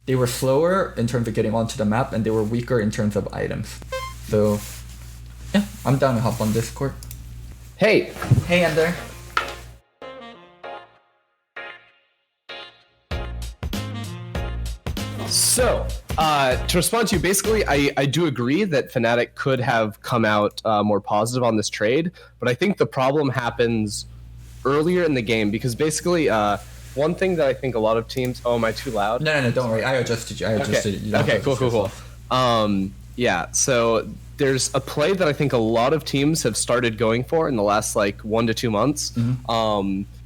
they were slower in terms of getting onto the map, and they were weaker in terms of items. So yeah, I'm down to hop on Discord. Hey, Hey, Ender. so to respond to you, basically, I do agree that Fnatic could have come out more positive on this trade, but I think the problem happens earlier in the game because basically, one thing that I think a lot of teams. Oh, am I too loud? No, don't worry. I adjusted you. Okay. You. You don't have Okay. to Cool. adjust Cool. Cool. yourself. Yeah. So there's a play that I think a lot of teams have started going for in the last like 1 to 2 months.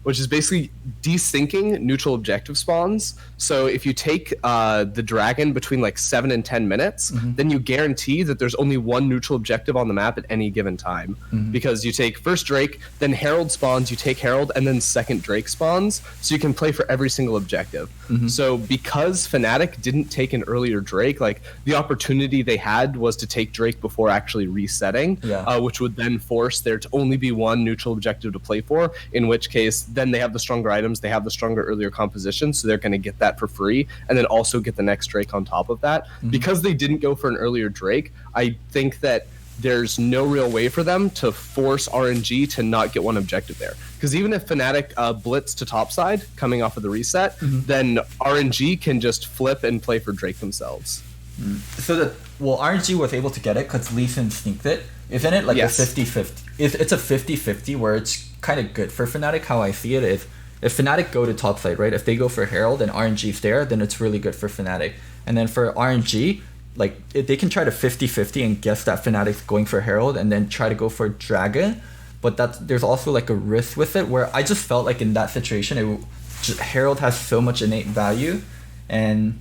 Which is basically desyncing neutral objective spawns. So if you take the dragon between like 7 and 10 minutes, then you guarantee that there's only one neutral objective on the map at any given time. Because you take first Drake, then Herald spawns, you take Herald, and then second Drake spawns. So you can play for every single objective. So because Fnatic didn't take an earlier Drake, like the opportunity they had was to take Drake before actually resetting, which would then force there to only be one neutral objective to play for, in which case then they have the stronger items, they have the stronger earlier composition, so they're going to get that for free, and then also get the next Drake on top of that. Because they didn't go for an earlier Drake, I think that there's no real way for them to force RNG to not get one objective there. Because even if Fnatic blitz to topside coming off of the reset, then RNG can just flip and play for Drake themselves. So RNG was able to get it because Lee Sin sneaked it. Isn't it like a 50-50? It's a 50-50 where it's kind of good for Fnatic. How I see it is, if Fnatic go to topside, right? If they go for Herald and RNG's there, then it's really good for Fnatic. And then for RNG, like they can try to 50-50 and guess that Fnatic's going for Herald and then try to go for Dragon. But there's also like a risk with it where I just felt like in that situation, Herald has so much innate value, and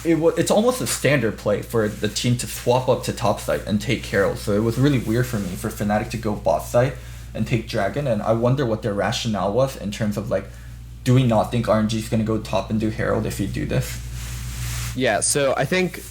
it's almost a standard play for the team to swap up to top side and take Herald. So it was really weird for me for Fnatic to go bot side and take Dragon, and I wonder what their rationale was in terms of like, do we not think RNG is going to go top and do Herald if you do this? Yeah, so I think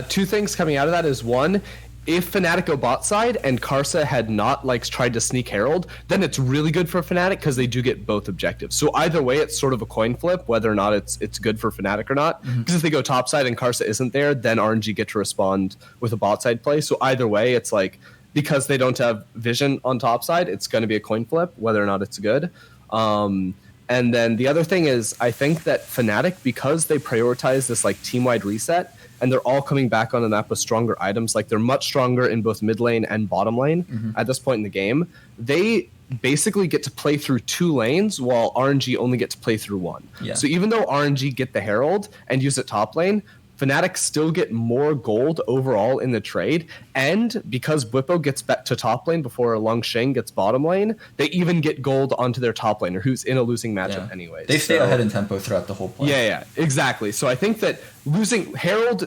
two things coming out of that is one, if Fnatic go bot side and Karsa had not like tried to sneak Herald, then it's really good for Fnatic because they do get both objectives. So either way, it's sort of a coin flip whether or not it's good for Fnatic or not. Because if they go top side and Karsa isn't there, then RNG get to respond with a bot side play. So either way, it's like because they don't have vision on top side, it's going to be a coin flip whether or not it's good. And then the other thing is, I think that Fnatic, because they prioritize this like team-wide reset, and they're all coming back on the map with stronger items, like they're much stronger in both mid lane and bottom lane at this point in the game, they basically get to play through 2 lanes while RNG only get to play through 1. So even though RNG get the Herald and use it top lane, Fnatic still get more gold overall in the trade, and because Bwipo gets back to top lane before Long Sheng gets bottom lane, they even get gold onto their top laner, who's in a losing matchup anyways. They stay ahead in tempo throughout the whole play. Yeah, exactly. So I think that losing Herald,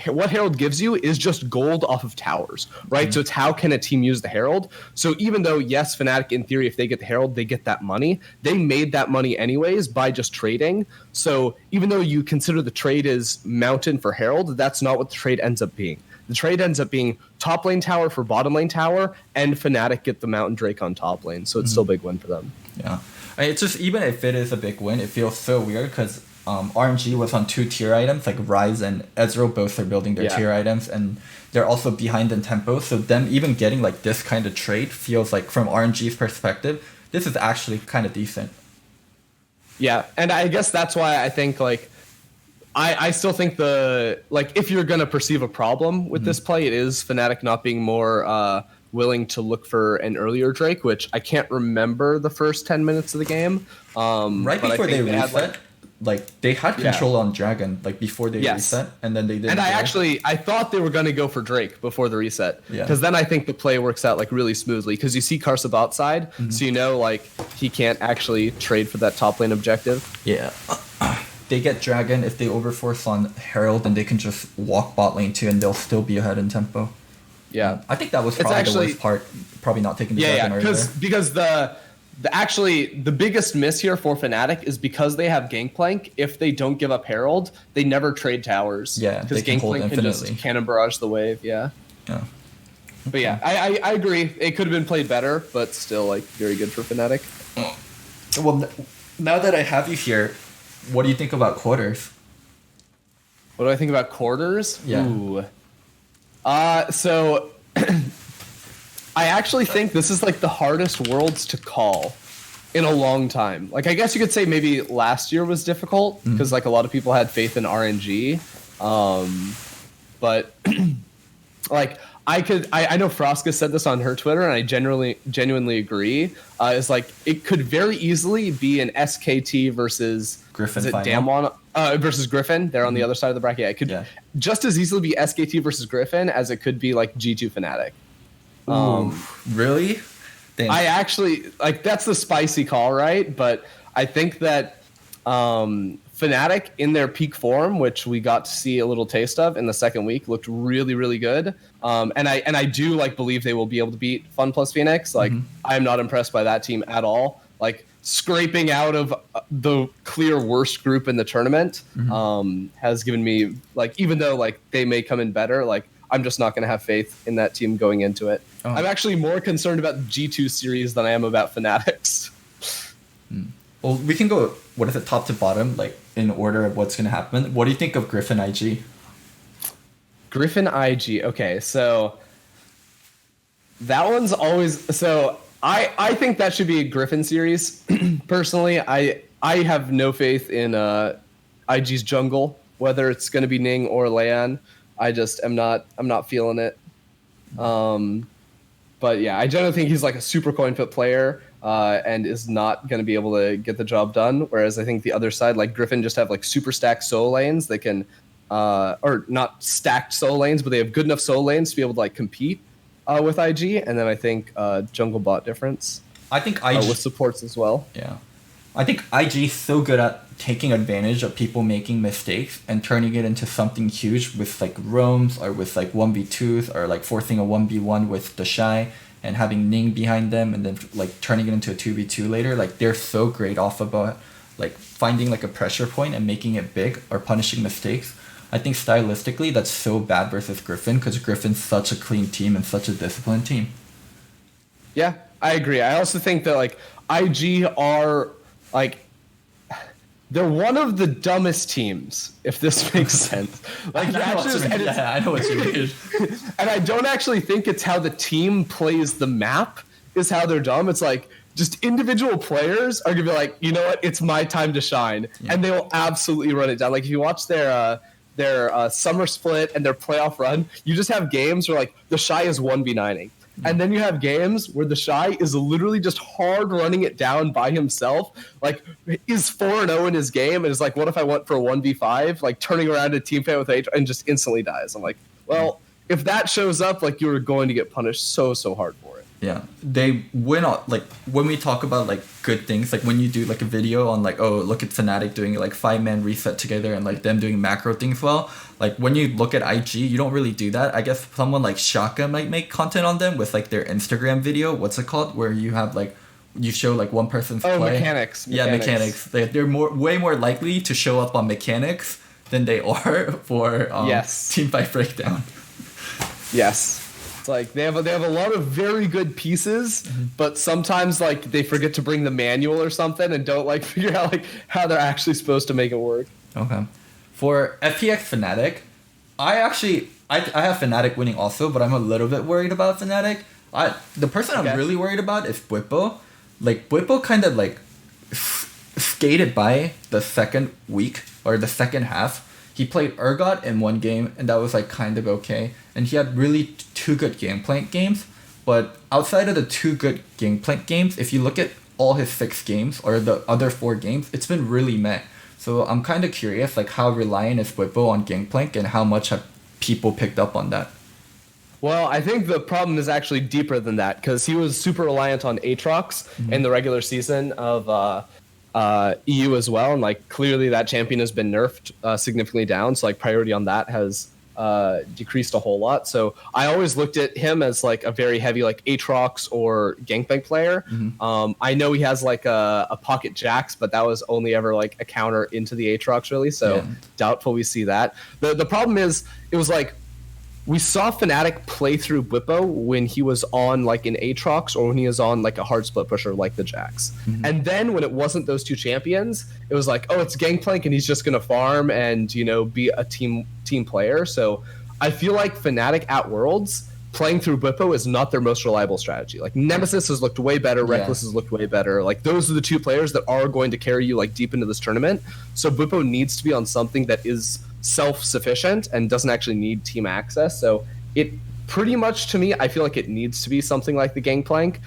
what Herald gives you is just gold off of towers, right? So it's how can a team use the Herald? So even though, yes, Fnatic, in theory, if they get the Herald, they get that money, they made that money anyways by just trading. So even though you consider the trade is Mountain for Herald, that's not what the trade ends up being. The trade ends up being top lane tower for bottom lane tower, and Fnatic get the Mountain Drake on top lane. So it's still a big win for them. Yeah. I mean, it's just, even if it is a big win, it feels so weird because RNG was on 2 tier items, like Ryze and Ezreal both are building their tier items, and they're also behind in tempo. So them even getting like this kind of trade feels like, from RNG's perspective, this is actually kind of decent. Yeah, and I guess that's why I think like I still think if you're gonna perceive a problem with this play, it is Fnatic not being more willing to look for an earlier Drake, which I can't remember the first 10 minutes of the game. Right before they reset, they had control on Dragon before they reset, and then they didn't. And I thought they were going to go for Drake before the reset, because then I think the play works out really smoothly, because you see Karsa bot side, so you know he can't actually trade for that top lane objective. Yeah. They get Dragon. If they overforce on Herald, then they can just walk bot lane too, and they'll still be ahead in tempo. Yeah, I think that was probably the worst part. Probably not taking the Dragon earlier. Because the biggest miss here for Fnatic is because they have Gangplank. If they don't give up Herald, they never trade towers. Yeah, because Gangplank can just cannon barrage the wave. Yeah. Yeah. But yeah, I agree. It could have been played better, but still very good for Fnatic. Well, now that I have you here, what do you think about quarters? What do I think about quarters? Yeah. Ooh. So I actually think this is like the hardest worlds to call in a long time. Like, I guess you could say maybe last year was difficult because like a lot of people had faith in RNG. But like I know Froska said this on her Twitter, and I genuinely agree. Is like it could very easily be an SKT versus Griffin. Is it final. Damwon versus Griffin? They're on the other side of the bracket. Yeah, it could just as easily be SKT versus Griffin as it could be like G2 Fnatic. Really? Damn. I actually like that's the spicy call, right? But I think that Fnatic in their peak form, which we got to see a little taste of in the second week, looked really, really good. And I do like believe they will be able to beat Fun plus Phoenix. Like I'm not impressed by that team at all. Like scraping out of the clear worst group in the tournament has given me like, even though like they may come in better, like I'm just not going to have faith in that team going into it. Oh. I'm actually more concerned about the G2 series than I am about Fnatic's. Well, we can go, what is it, top to bottom, like in order of what's going to happen. What do you think of Griffin IG? Griffin IG. Okay, so that one's always... So I think that should be a Griffin series. Personally, I have no faith in IG's jungle, whether it's going to be Ning or Leon. I'm not feeling it. But yeah, I generally think he's like a super coin flip player and is not going to be able to get the job done. Whereas I think the other side, like Griffin, just have like super stacked solo lanes. They can, or not stacked solo lanes, but they have good enough solo lanes to be able to like compete with IG. And then I think jungle bot difference. I think IG with supports as well. Yeah, I think IG is so good at taking advantage of people making mistakes and turning it into something huge with like roams or with like 1v2s or like forcing a 1v1 with the Shy and having Ning behind them and then like turning it into a 2v2 later. Like they're so great off about like finding like a pressure point and making it big or punishing mistakes. I think stylistically that's so bad versus Griffin because Griffin's such a clean team and such a disciplined team. Yeah, I agree. I also think that like IG are like they're one of the dumbest teams, if this makes sense. Like I know what you mean. And I don't actually think it's how the team plays the map is how they're dumb. It's like just individual players are gonna be like, you know what, it's my time to shine, and they will absolutely run it down. Like if you watch their summer split and their playoff run, you just have games where like the Shy is 1v9ing. And then you have games where the Shy is literally just hard running it down by himself. Like, is 4-0 in his game and is like, what if I went for a 1v5? Like, turning around a team fight with H and just instantly dies. I'm like, well, if that shows up, like, you're going to get punished so hard for it. Yeah, they win all, like when we talk about like good things, like when you do like a video on like, oh, look at Fnatic doing like 5-man reset together and like them doing macro things well, like when you look at IG, you don't really do that. I guess someone like Shaka might make content on them with like their Instagram video, what's it called, where you have like you show like one person's play. Mechanics. Yeah, mechanics. They're way more likely to show up on mechanics than they are for team fight breakdown. Yes. Like they have a lot of very good pieces, but sometimes like they forget to bring the manual or something and don't like figure out like how they're actually supposed to make it work. Okay. For FPX Fnatic, I have Fnatic winning also, but I'm a little bit worried about Fnatic. The person I'm really worried about is Bwipo. Like Bwipo kind of like skated by the second week or the second half. He played Urgot in one game, and that was like kind of okay. And he had really two good Gangplank games. But outside of the two good Gangplank games, if you look at all his 6 games or the other 4 games, it's been really meh. So I'm kind of curious, like how reliant is Bwipo on Gangplank and how much have people picked up on that? Well, I think the problem is actually deeper than that because he was super reliant on Aatrox in the regular season of EU as well, and like clearly that champion has been nerfed significantly down, so like priority on that has decreased a whole lot. So I always looked at him as like a very heavy like Aatrox or Gangplank player. I know he has like a pocket Jax, but that was only ever like a counter into the Aatrox really, so doubtful we see that. The problem is it was like we saw Fnatic play through Bwipo when he was on like an Aatrox or when he was on like a hard split pusher like the Jax. And then when it wasn't those two champions, it was like, oh, it's Gangplank and he's just gonna farm and be a team player. So I feel like Fnatic at Worlds playing through Bwipo is not their most reliable strategy. Like Nemesis has looked way better, Reckless has looked way better. Like those are the two players that are going to carry you like deep into this tournament. So Bwipo needs to be on something that is self-sufficient and doesn't actually need team access. So it pretty much, to me, I feel like it needs to be something like the Gangplank.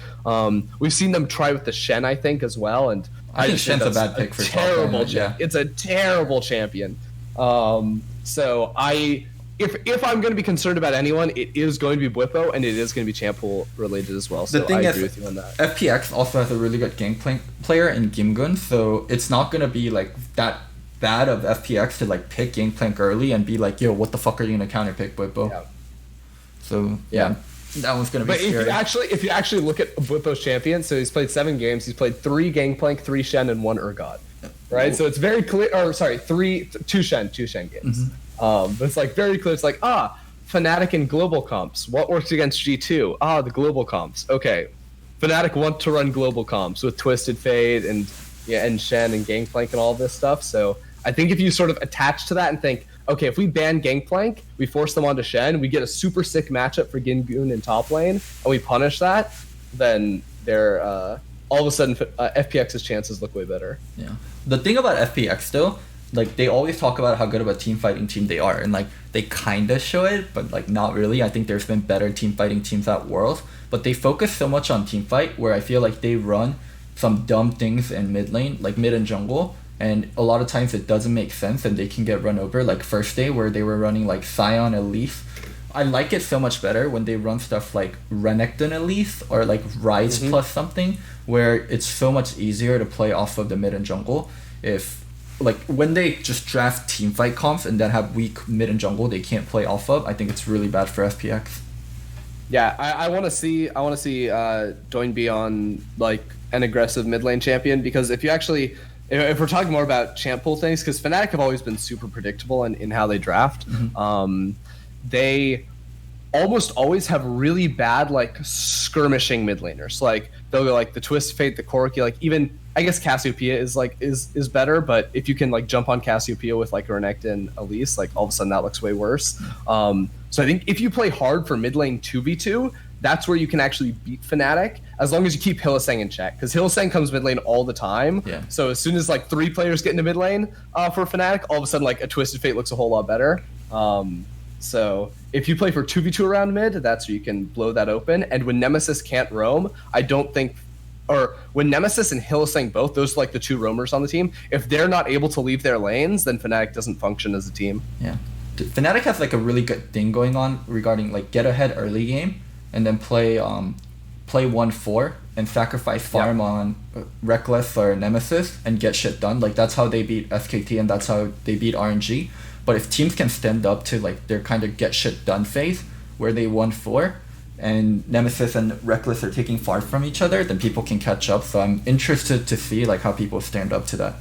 We've seen them try with the Shen, I think, as well, and I think Shen's a bad pick for terrible. It's a terrible champion. So if I'm going to be concerned about anyone, it is going to be Bwipo, and it is going to be champ pool related as well. So the thing I agree with you on that. FPX also has a really good Gangplank player in Gimgun, so it's not going to be like that bad of FPX to like pick Gangplank early and be like, yo, what the fuck are you gonna counter pick Bwipo? Yeah. So that one's gonna be scary. If you actually look at Bwipo's champion, so he's played 7 games, he's played 3 Gangplank, 3 Shen, and 1 Urgot. Right? So it's very clear, or sorry, 2 Shen games. But it's like very clear, it's like, Fnatic and global comps. What works against G2? The global comps. Okay. Fnatic want to run global comps with Twisted Fate and Shen and Gangplank and all this stuff. So I think if you sort of attach to that and think, okay, if we ban Gangplank, we force them onto Shen, we get a super sick matchup for Gingun in top lane, and we punish that, then they're all of a sudden FPX's chances look way better. Yeah. The thing about FPX though, like they always talk about how good of a team fighting team they are, and like they kinda show it, but like not really. I think there's been better team fighting teams at Worlds, but they focus so much on team fight where I feel like they run some dumb things in mid lane, like mid and jungle, and a lot of times it doesn't make sense and they can get run over, like first day where they were running like Sion Elise. I like it so much better when they run stuff like Renekton Elise or like Rise plus something, where it's so much easier to play off of the mid and jungle. If like when they just draft team fight comps and then have weak mid and jungle they can't play off of, I think it's really bad for FPX. Yeah, I want to see Doinb on like an aggressive mid lane champion, because if we're talking more about champ pool things, because Fnatic have always been super predictable in how they draft. They almost always have really bad like skirmishing mid laners. Like they'll go like the Twist Fate, the Corki, like even I guess Cassiopeia is better, but if you can like jump on Cassiopeia with like Renekton Elise, like all of a sudden that looks way worse. So I think if you play hard for mid lane 2v2, that's where you can actually beat Fnatic, as long as you keep Hylissang in check, because Hylissang comes mid lane all the time. Yeah. So as soon as like 3 players get into mid lane for Fnatic, all of a sudden like a Twisted Fate looks a whole lot better. So if you play for 2v2 around mid, that's where you can blow that open. And when Nemesis can't roam, I don't think, or when Nemesis and Hylissang both, those are like the 2 roamers on the team, if they're not able to leave their lanes, then Fnatic doesn't function as a team. Yeah. Fnatic has like a really good thing going on regarding like get ahead early game and then play 1-4 and sacrifice farm on Reckless or Nemesis and get shit done. Like that's how they beat SKT and that's how they beat RNG. But if teams can stand up to like their kind of get shit done phase where they 1-4 and Nemesis and Reckless are taking far from each other, then people can catch up. So I'm interested to see like how people stand up to that.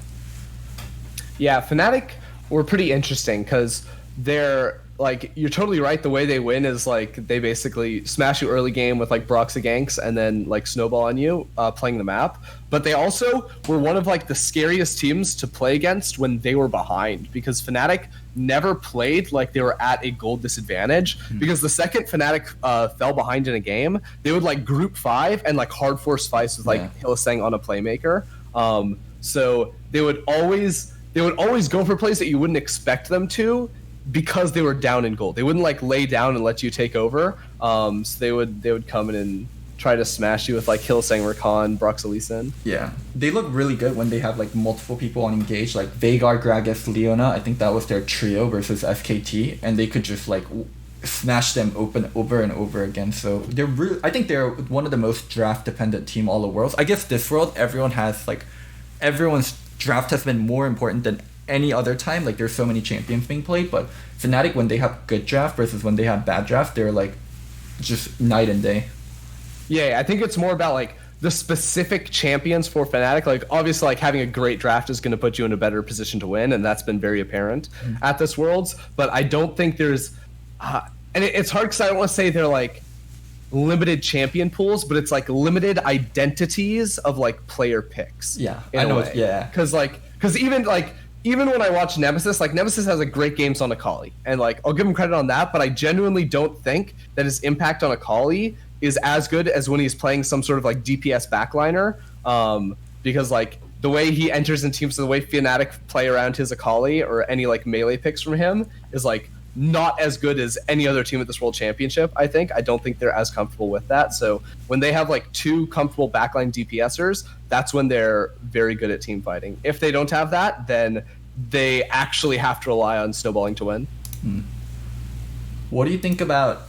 Yeah, Fnatic were pretty interesting because they're like, you're totally right. The way they win is like they basically smash you early game with like Broxy ganks and then like snowball on you playing the map. But they also were one of like the scariest teams to play against when they were behind, because Fnatic never played like they were at a gold disadvantage. Because the second Fnatic fell behind in a game, they would like group 5 and like hard force fights with like Hylissang on a playmaker. So they would always go for plays that you wouldn't expect them to, because they were down in gold. They wouldn't like lay down and let you take over. So they would come in and try to smash you with like Hylissang, Rakan, Broxylison. Yeah, they look really good when they have like multiple people on engage, like Veigar, Gragas, Leona. I think that was their trio versus SKT, and they could just like smash them open over and over again. So they're really, I think they're one of the most draft dependent team all the worlds. I guess this world everyone's draft has been more important than any other time. Like there's so many champions being played, but Fnatic, when they have good draft versus when they have bad draft, they're like just night and day. Yeah, I think it's more about like the specific champions for Fnatic. Like obviously like having a great draft is going to put you in a better position to win, and that's been very apparent at this Worlds. But I don't think there's and it's hard because I don't want to say they're like limited champion pools, but it's like limited identities of like player picks. Yeah, I know. Yeah, because even when I watch Nemesis, like Nemesis has a great games on Akali, and like I'll give him credit on that, but I genuinely don't think that his impact on Akali is as good as when he's playing some sort of like DPS backliner, because like the way he enters in teams, the way Fnatic play around his Akali or any like melee picks from him is like not as good as any other team at this World Championship. I don't think they're as comfortable with that. So when they have like two comfortable backline DPSers, that's when they're very good at team fighting. If they don't have that, then they actually have to rely on snowballing to win. What do you think about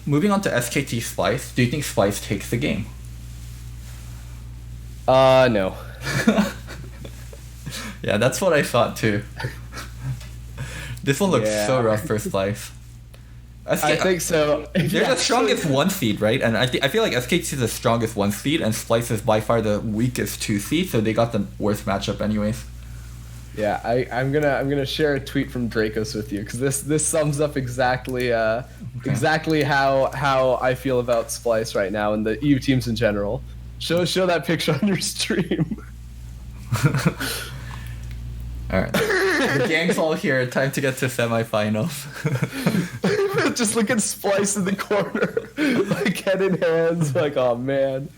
moving on to SKT Splyce? Do you think Splyce takes the game? No. Yeah, that's what I thought too. This one looks so rough for Splyce. I think so. They're the strongest 1 seed, right? And I feel like SKT is the strongest 1 seed, and Splyce is by far the weakest 2 seed, so they got the worst matchup anyways. Yeah, I'm gonna share a tweet from Dracos with you because this sums up exactly exactly how I feel about Splyce right now and the EU teams in general. Show that picture on your stream. Alright. The gang's all here. Time to get to semifinals. Just look at Splyce in the corner. Like head in hands. Like, oh man.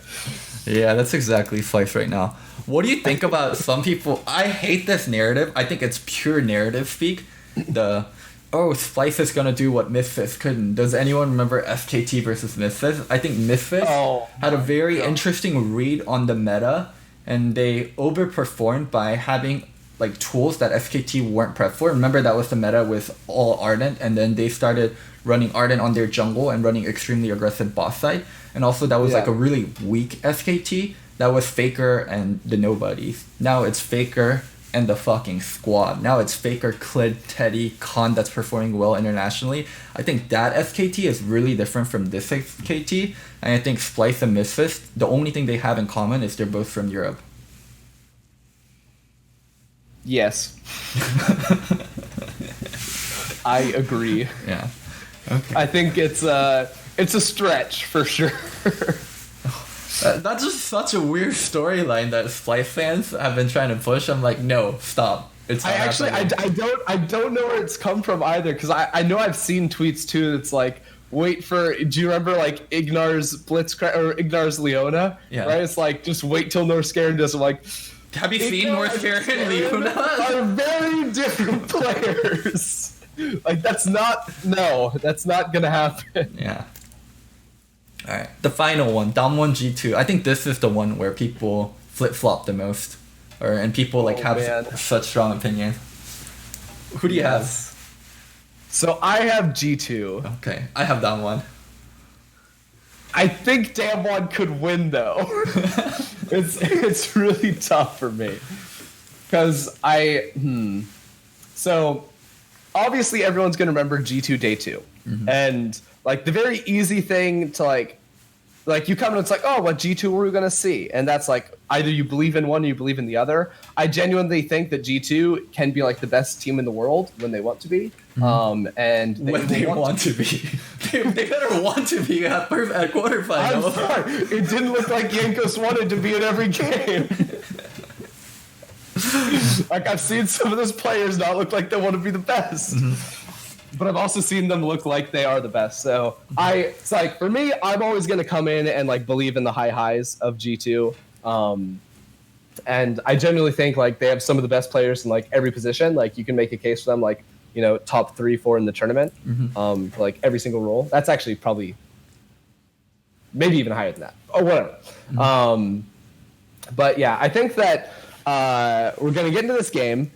Yeah, that's exactly Splyce right now. What do you think about some people? I hate this narrative. I think it's pure narrative speak. Splyce is gonna do what Misfits couldn't. Does anyone remember SKT versus Misfits? I think Misfits had a very interesting read on the meta, and they overperformed by having like tools that SKT weren't prepped for. Remember that was the meta with all Ardent, and then they started running Ardent on their jungle and running extremely aggressive boss side. And also that was like a really weak SKT. That was Faker and the nobodies. Now it's Faker and the fucking squad. Now it's Faker, Klid, Teddy, Khan that's performing well internationally. I think that SKT is really different from this SKT. And I think Splyce and Misfits, the only thing they have in common is they're both from Europe. Yes. I agree. Yeah. Okay. I think it's a stretch for sure. That's just such a weird storyline that Splyce fans have been trying to push. I'm like, no, stop. It's not happening. I don't know where it's come from either, because I know I've seen tweets too that's like, wait for, do you remember like Ignar's Blitzcrank or Ignar's Leona? Yeah. Right? It's like, just wait till Northscarin does. I'm like, have you seen Northscarin and Leona? Are very different players. Like that's not gonna happen. Yeah. Alright, the final one, Damwon G2. I think this is the one where people flip-flop the most. And people have such strong opinions. Who do you have? So I have G2. Okay, I have Damwon. I think Damwon could win though. It's really tough for me. Because So obviously everyone's gonna remember G2 Day 2. Mm-hmm. And like the very easy thing to like you come and it's like, oh, what G2 were we gonna see? And that's like either you believe in one or you believe in the other. I genuinely think that G2 can be like the best team in the world when they want to be. Mm-hmm. And when they want to be. they better want to be at quarterfinal. I'm sorry. It didn't look like Jankos wanted to be in every game. Like I've seen some of those players not look like they want to be the best. Mm-hmm. But I've also seen them look like they are the best. So it's like for me, I'm always going to come in and like believe in the high highs of G2. And I genuinely think like they have some of the best players in like every position. Like you can make a case for them, like, you know, top 3-4 in the tournament, for like every single role. That's actually probably maybe even higher than that. Oh, whatever. Mm-hmm. But yeah, I think that we're going to get into this game,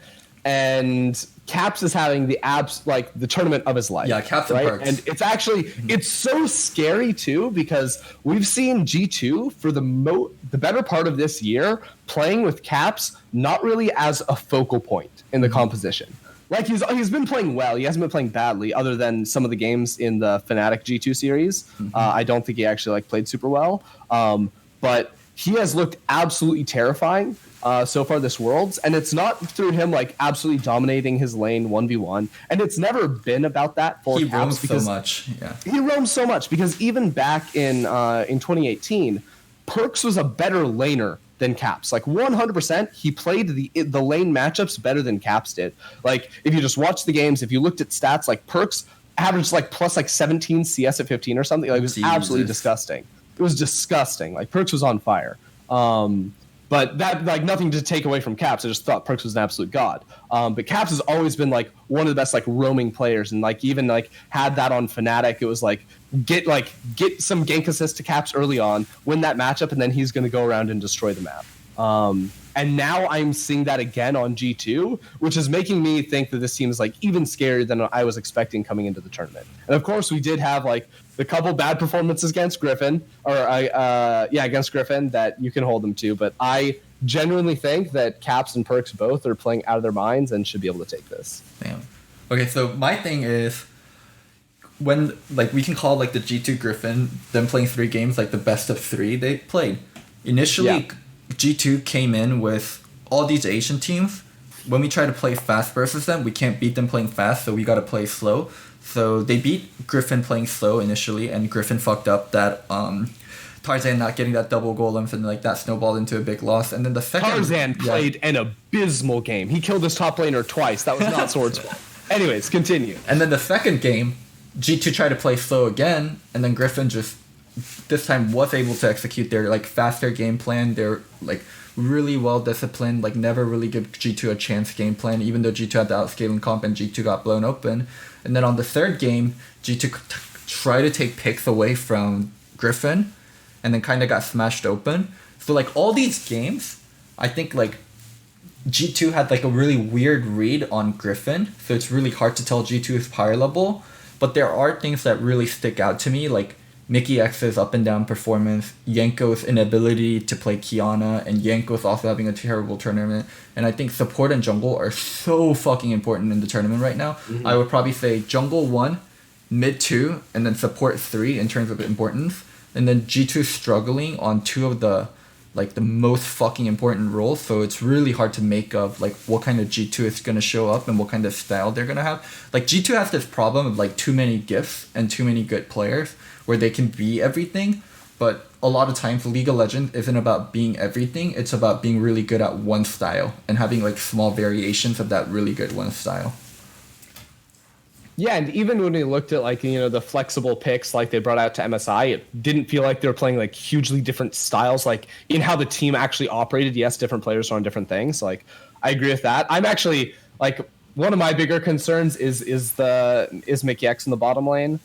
and Caps is having the tournament of his life. Yeah, Caps right? and Perks. And it's actually it's so scary too, because we've seen G2 for the better part of this year playing with Caps not really as a focal point in the composition. Like he's been playing well. He hasn't been playing badly, other than some of the games in the Fnatic G2 series. I don't think he actually played super well. But he has looked absolutely terrifying so far this Worlds, and it's not through him like absolutely dominating his lane 1v1, and it's never been about that for He Caps roams because so much. Yeah, he roams so much because even back in 2018, Perks was a better laner than Caps. Like 100%, he played the lane matchups better than Caps did. Like if you just watched the games, if you looked at stats, like Perks averaged like plus like 17 CS at 15 or something. Like it was absolutely disgusting. It was disgusting. Like Perks was on fire. But that, like, nothing to take away from Caps. I just thought Perks was an absolute god. But Caps has always been like one of the best like roaming players, and like even like had that on Fnatic. It was like get some gank assist to Caps early on, win that matchup, and then he's going to go around and destroy the map. And now I'm seeing that again on G2, which is making me think that this team is like even scarier than I was expecting coming into the tournament. And of course, we did have like the couple bad performances against Griffin, against Griffin that you can hold them to. But I genuinely think that Caps and Perks both are playing out of their minds and should be able to take this. Damn. Okay, so my thing is when like we can call like the G2 Griffin them playing 3 games like the best of 3 they played. Initially, G2 came in with all these Asian teams. When we try to play fast versus them, we can't beat them playing fast, so we got to play slow. So they beat Griffin playing slow initially, and Griffin fucked up that Tarzan not getting that double golems, and like that snowballed into a big loss. And then the second Tarzan played an abysmal game. He killed his top laner twice. That was not Sword's fault. Anyways, continue. And then the second game, G2 tried to play slow again, and then Griffin just this time was able to execute their like faster game plan. They're like really well disciplined, like never really give G2 a chance game plan, even though G2 had the outscaling comp and G2 got blown open. And then on the third game, G2 tried to take picks away from Griffin and then kind of got smashed open. So like all these games, I think like G2 had like a really weird read on Griffin, so it's really hard to tell G2's power level. But there are things that really stick out to me, like Mickey X's up and down performance, Yenko's inability to play Kiana, and Yenko's also having a terrible tournament. And I think support and jungle are so fucking important in the tournament right now. Mm-hmm. I would probably say jungle 1, mid 2, and then support 3 in terms of importance. And then G2 struggling on 2 of the like the most fucking important roles, so it's really hard to make of like what kind of G2 is going to show up and what kind of style they're going to have. Like G2 has this problem of like too many gifts and too many good players where they can be everything, but a lot of times League of Legends isn't about being everything, it's about being really good at one style and having like small variations of that really good one style. Yeah, and even when we looked at like, you know, the flexible picks like they brought out to MSI, it didn't feel like they were playing like hugely different styles, like in how the team actually operated. Yes, different players are on different things. Like I agree with that. I'm actually like one of my bigger concerns is Mickey X in the bottom lane,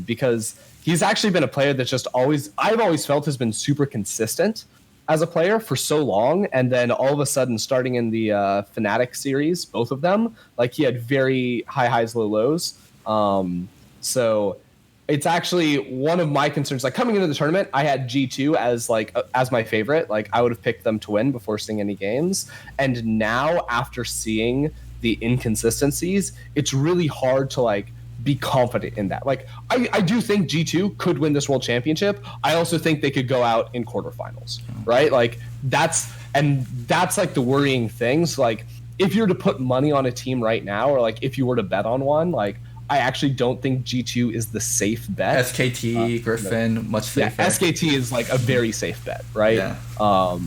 because he's actually been a player that's just I've always felt has been super consistent as a player for so long, and then all of a sudden starting in the Fnatic series, both of them, like he had very high highs, low lows. So it's actually one of my concerns. Like coming into the tournament, I had G2 as my favorite. Like I would have picked them to win before seeing any games. And now after seeing the inconsistencies, it's really hard to like be confident in that. Like I do think G2 could win this world championship. I also think they could go out in quarterfinals, right? Like that's like the worrying things. Like if you were to put money on a team right now, or like if you were to bet on one, like I actually don't think G2 is the safe bet. SKT, Griffin, much safer. Yeah, SKT is like a very safe bet, right? Yeah.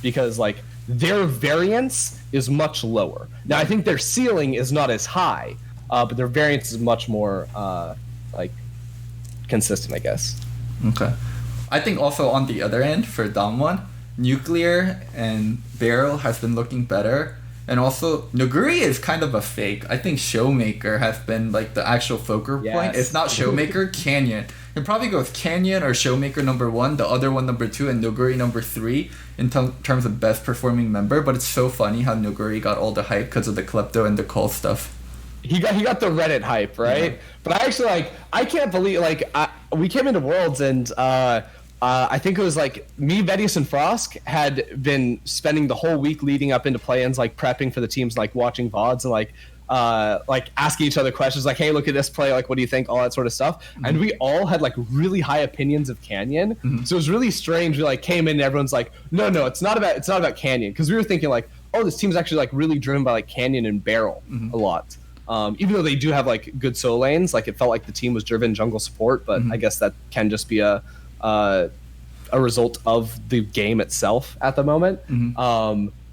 Because like their variance is much lower. Now I think their ceiling is not as high, but their variance is much more like consistent, I guess. Okay. I think also on the other end for Damwon, Nuclear and Barrel has been looking better. And also, Nuguri is kind of a fake. I think Showmaker has been like the actual focal point. It's not Showmaker, Canyon. It probably goes Canyon or Showmaker number 1, the other one number 2, and Nuguri number 3 in terms of best performing member. But it's so funny how Nuguri got all the hype because of the Klepto and the Cole stuff. He got the Reddit hype, right? Yeah. But I actually I can't believe we came into Worlds and I think it was like me, Vedius, and Frosk had been spending the whole week leading up into play-ins, like prepping for the teams, like watching VODs, and like like asking each other questions like, hey, look at this play, like what do you think, all that sort of stuff. And we all had like really high opinions of Canyon. So it was really strange. We like came in and everyone's like, no, it's not about Canyon, because we were thinking like, oh, this team's actually like really driven by like Canyon and Barrel a lot. Even though they do have like good solo lanes, like it felt like the team was driven jungle support, but I guess that can just be a result of the game itself at the moment.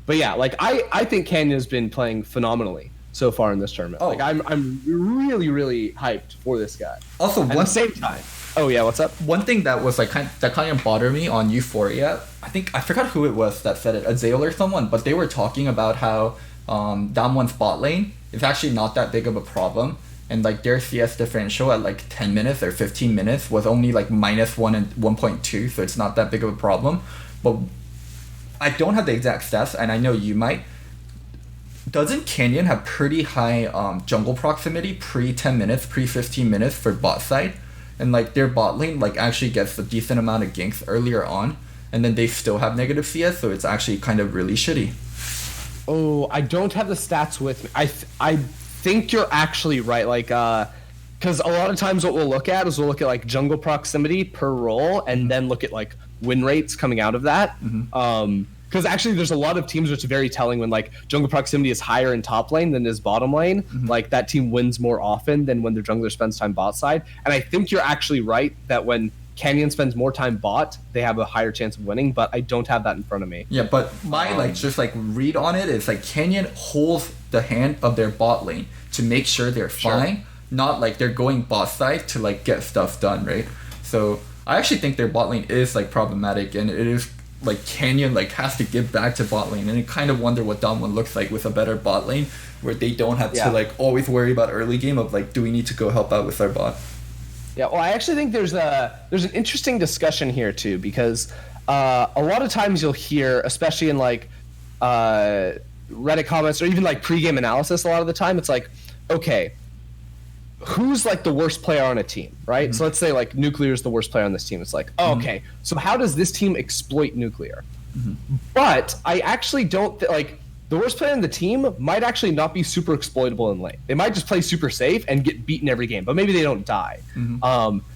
But yeah, like I think Canyon has been playing phenomenally so far in this tournament. Like I'm really, really hyped for this guy. Also, at the same time. Oh yeah, what's up? One thing that was like kind of bothered me on Euphoria, I forgot who it was that said it, Azale or someone, but they were talking about how Damwon's bot lane is actually not that big of a problem, and like their CS differential at like 10 minutes or 15 minutes was only like -1 and 1.2, so it's not that big of a problem. But I don't have the exact stats, and I know you might. Doesn't Canyon have pretty high jungle proximity pre 10 minutes, pre 15 minutes for bot side? And like their bot lane like actually gets a decent amount of ganks earlier on, and then they still have negative CS, so it's actually kind of really shitty. Oh, I don't have the stats with me. I think you're actually right. Like, because a lot of times what we'll look at is we'll look at like jungle proximity per role, and then look at like win rates coming out of that. Because actually there's a lot of teams which are very telling when like jungle proximity is higher in top lane than is bottom lane. Like that team wins more often than when their jungler spends time bot side. And I think you're actually right that when Canyon spends more time bot, they have a higher chance of winning, but I don't have that in front of me. Yeah, but my like just like read on it is like Canyon holds the hand of their bot lane to make sure they're fine, not like they're going bot side to like get stuff done, right? So I actually think their bot lane is like problematic, and it is like Canyon like has to give back to bot lane, and I kind of wonder what Damwon looks like with a better bot lane where they don't have to like always worry about early game of like, do we need to go help out with our bot? Yeah, well, I actually think there's an interesting discussion here too, because a lot of times you'll hear, especially in like Reddit comments or even like pregame analysis, a lot of the time it's like, okay, who's like the worst player on a team, right? So let's say like Nuclear is the worst player on this team. It's like, oh, okay, so how does this team exploit Nuclear? But I actually don't like the worst player on the team might actually not be super exploitable in lane. They might just play super safe and get beaten every game, but maybe they don't die.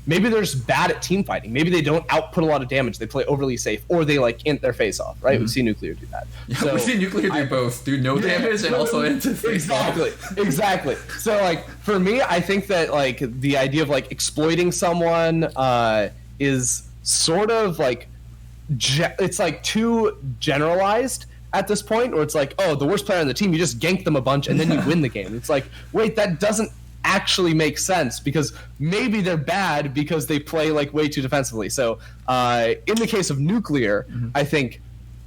Maybe they're just bad at team fighting. Maybe they don't output a lot of damage. They play overly safe, or they like int their face off, right? We see Nuclear do that. Yeah, so, we see Nuclear do both, do no damage and also int his face off. Exactly. So like for me, I think that like the idea of like exploiting someone is sort of like it's like too generalized at this point, or it's like, oh, the worst player on the team, you just gank them a bunch and then you win the game. It's like, wait, that doesn't actually make sense, because maybe they're bad because they play like way too defensively. So in the case of Nuclear, I think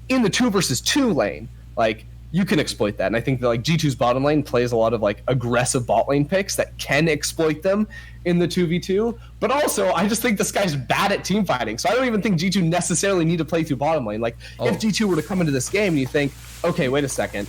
in the 2 versus 2 lane, like you can exploit that. And I think that like G2's bottom lane plays a lot of like aggressive bot lane picks that can exploit them in the 2v2. But also, I just think this guy's bad at team fighting. So I don't even think G2 necessarily need to play through bottom lane. Like if G2 were to come into this game and you think, okay, wait a second,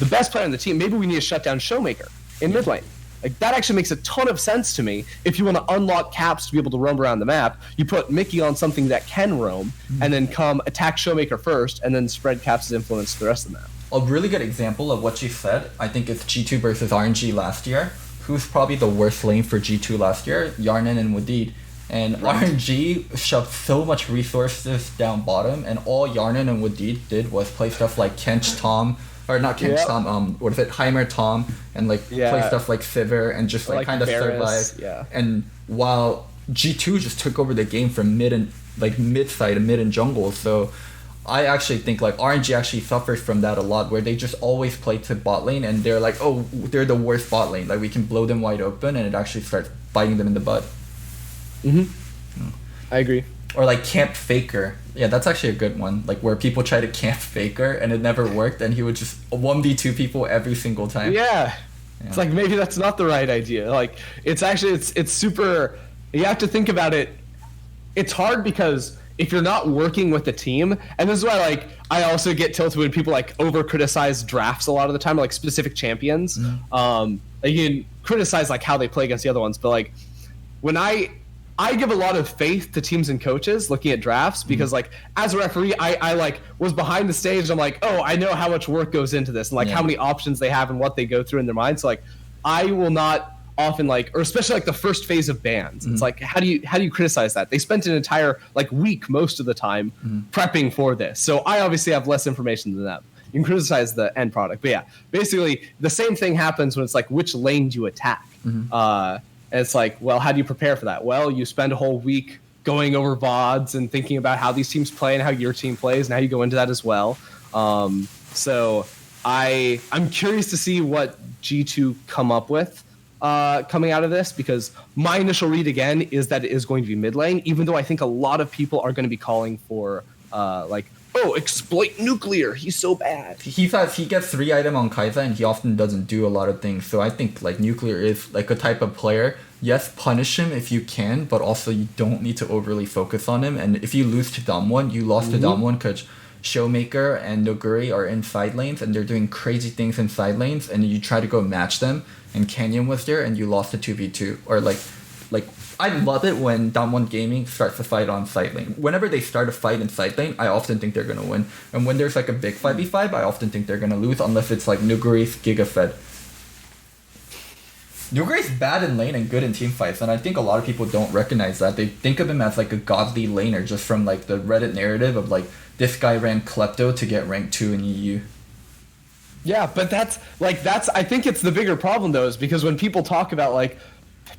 the best player on the team, maybe we need to shut down Showmaker in mid lane. Like that actually makes a ton of sense to me. If you want to unlock caps to be able to roam around the map, you put Mickey on something that can roam, and then come attack Showmaker first, and then spread caps' influence to the rest of the map. A really good example of what you said, I think, is G2 versus RNG last year. Who's probably the worst lane for G2 last year? Yarnan and Wadid. And RNG shoved so much resources down bottom, and all Yarnan and Wadid did was play stuff like Kench Tom, or not Kench Tom, what is it, Heimer Tom, and like play stuff like Sivir, and just like kind of survive. And while G2 just took over the game from mid side and mid and jungle, so I actually think like RNG actually suffers from that a lot, where they just always play to bot lane, and they're like, oh, they're the worst bot lane, like we can blow them wide open, and it actually starts biting them in the butt. I agree. Or like Camp Faker. Yeah, that's actually a good one. Like where people try to camp Faker and it never worked, and he would just 1v2 people every single time. Yeah. It's like maybe that's not the right idea. Like it's actually it's super, you have to think about it. It's hard because if you're not working with the team, and this is why like I also get tilted when people like over criticize drafts a lot of the time, like specific champions. Like you can criticize like how they play against the other ones, but like when I I give a lot of faith to teams and coaches looking at drafts because like as a referee, I like was behind the stage and I'm like, oh, I know how much work goes into this and like how many options they have and what they go through in their mind. So like I will not often like, or especially like the first phase of bans. It's like, how do you criticize that? They spent an entire like week most of the time prepping for this. So I obviously have less information than them. You can criticize the end product, but yeah, basically the same thing happens when it's like, which lane do you attack? And it's like, well, how do you prepare for that? Well, you spend a whole week going over VODs and thinking about how these teams play and how your team plays and how you go into that as well. So I'm curious to see what G2 come up with coming out of this, because my initial read again is that it is going to be mid lane, even though I think a lot of people are going to be calling for exploit Nuclear. He's so bad. He gets 3 item on Kai'Sa and he often doesn't do a lot of things. So I think like Nuclear is like a type of player. Yes, punish him if you can, but also you don't need to overly focus on him. And if you lose to Damwon, you lost to Damwon because Showmaker and Noguri are in side lanes and they're doing crazy things in side lanes, and you try to go match them and Canyon was there and you lost to 2v2. Or like I love it when Damwon Gaming starts a fight on side lane. Whenever they start a fight in side lane, I often think they're gonna win. And when there's like a big 5v5, I often think they're gonna lose unless it's like Nuguri's Giga Fed. Nuguri's bad in lane and good in team fights, and I think a lot of people don't recognize that. They think of him as like a godly laner just from like the Reddit narrative of like this guy ran Klepto to get rank 2 in EU. Yeah, but that's I think it's the bigger problem though, is because when people talk about like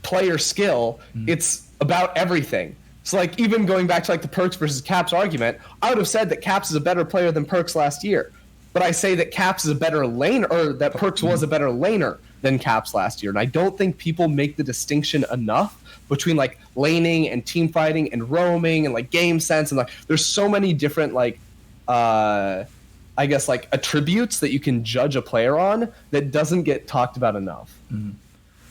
player skill, it's about everything. So like even going back to like the Perks versus Caps argument, I would have said that Caps is a better player than Perks last year. But I say that Caps is a better laner, or that Perks was a better laner than Caps last year. And I don't think people make the distinction enough between like laning and team fighting and roaming and like game sense, and like there's so many different like I guess like attributes that you can judge a player on that doesn't get talked about enough.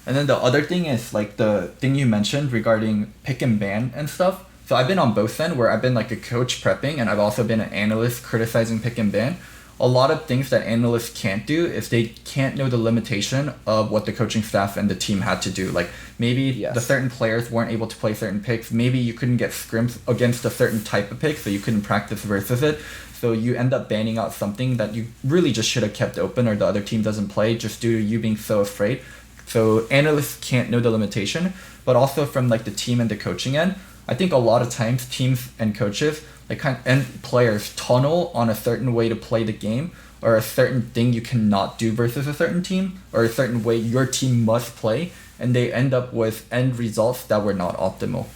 And then the other thing is like the thing you mentioned regarding pick and ban and stuff. So I've been on both ends where I've been like a coach prepping and I've also been an analyst criticizing pick and ban. A lot of things that analysts can't do is they can't know the limitation of what the coaching staff and the team had to do. Like maybe the certain players weren't able to play certain picks. Maybe you couldn't get scrims against a certain type of pick, so you couldn't practice versus it. So you end up banning out something that you really just should have kept open, or the other team doesn't play just due to you being so afraid. So analysts can't know the limitation, but also from like the team and the coaching end, I think a lot of times teams and coaches and players tunnel on a certain way to play the game, or a certain thing you cannot do versus a certain team, or a certain way your team must play, and they end up with end results that were not optimal.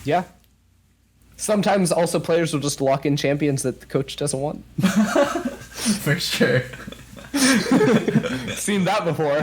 Yeah. Sometimes also players will just lock in champions that the coach doesn't want. For sure. Seen that before.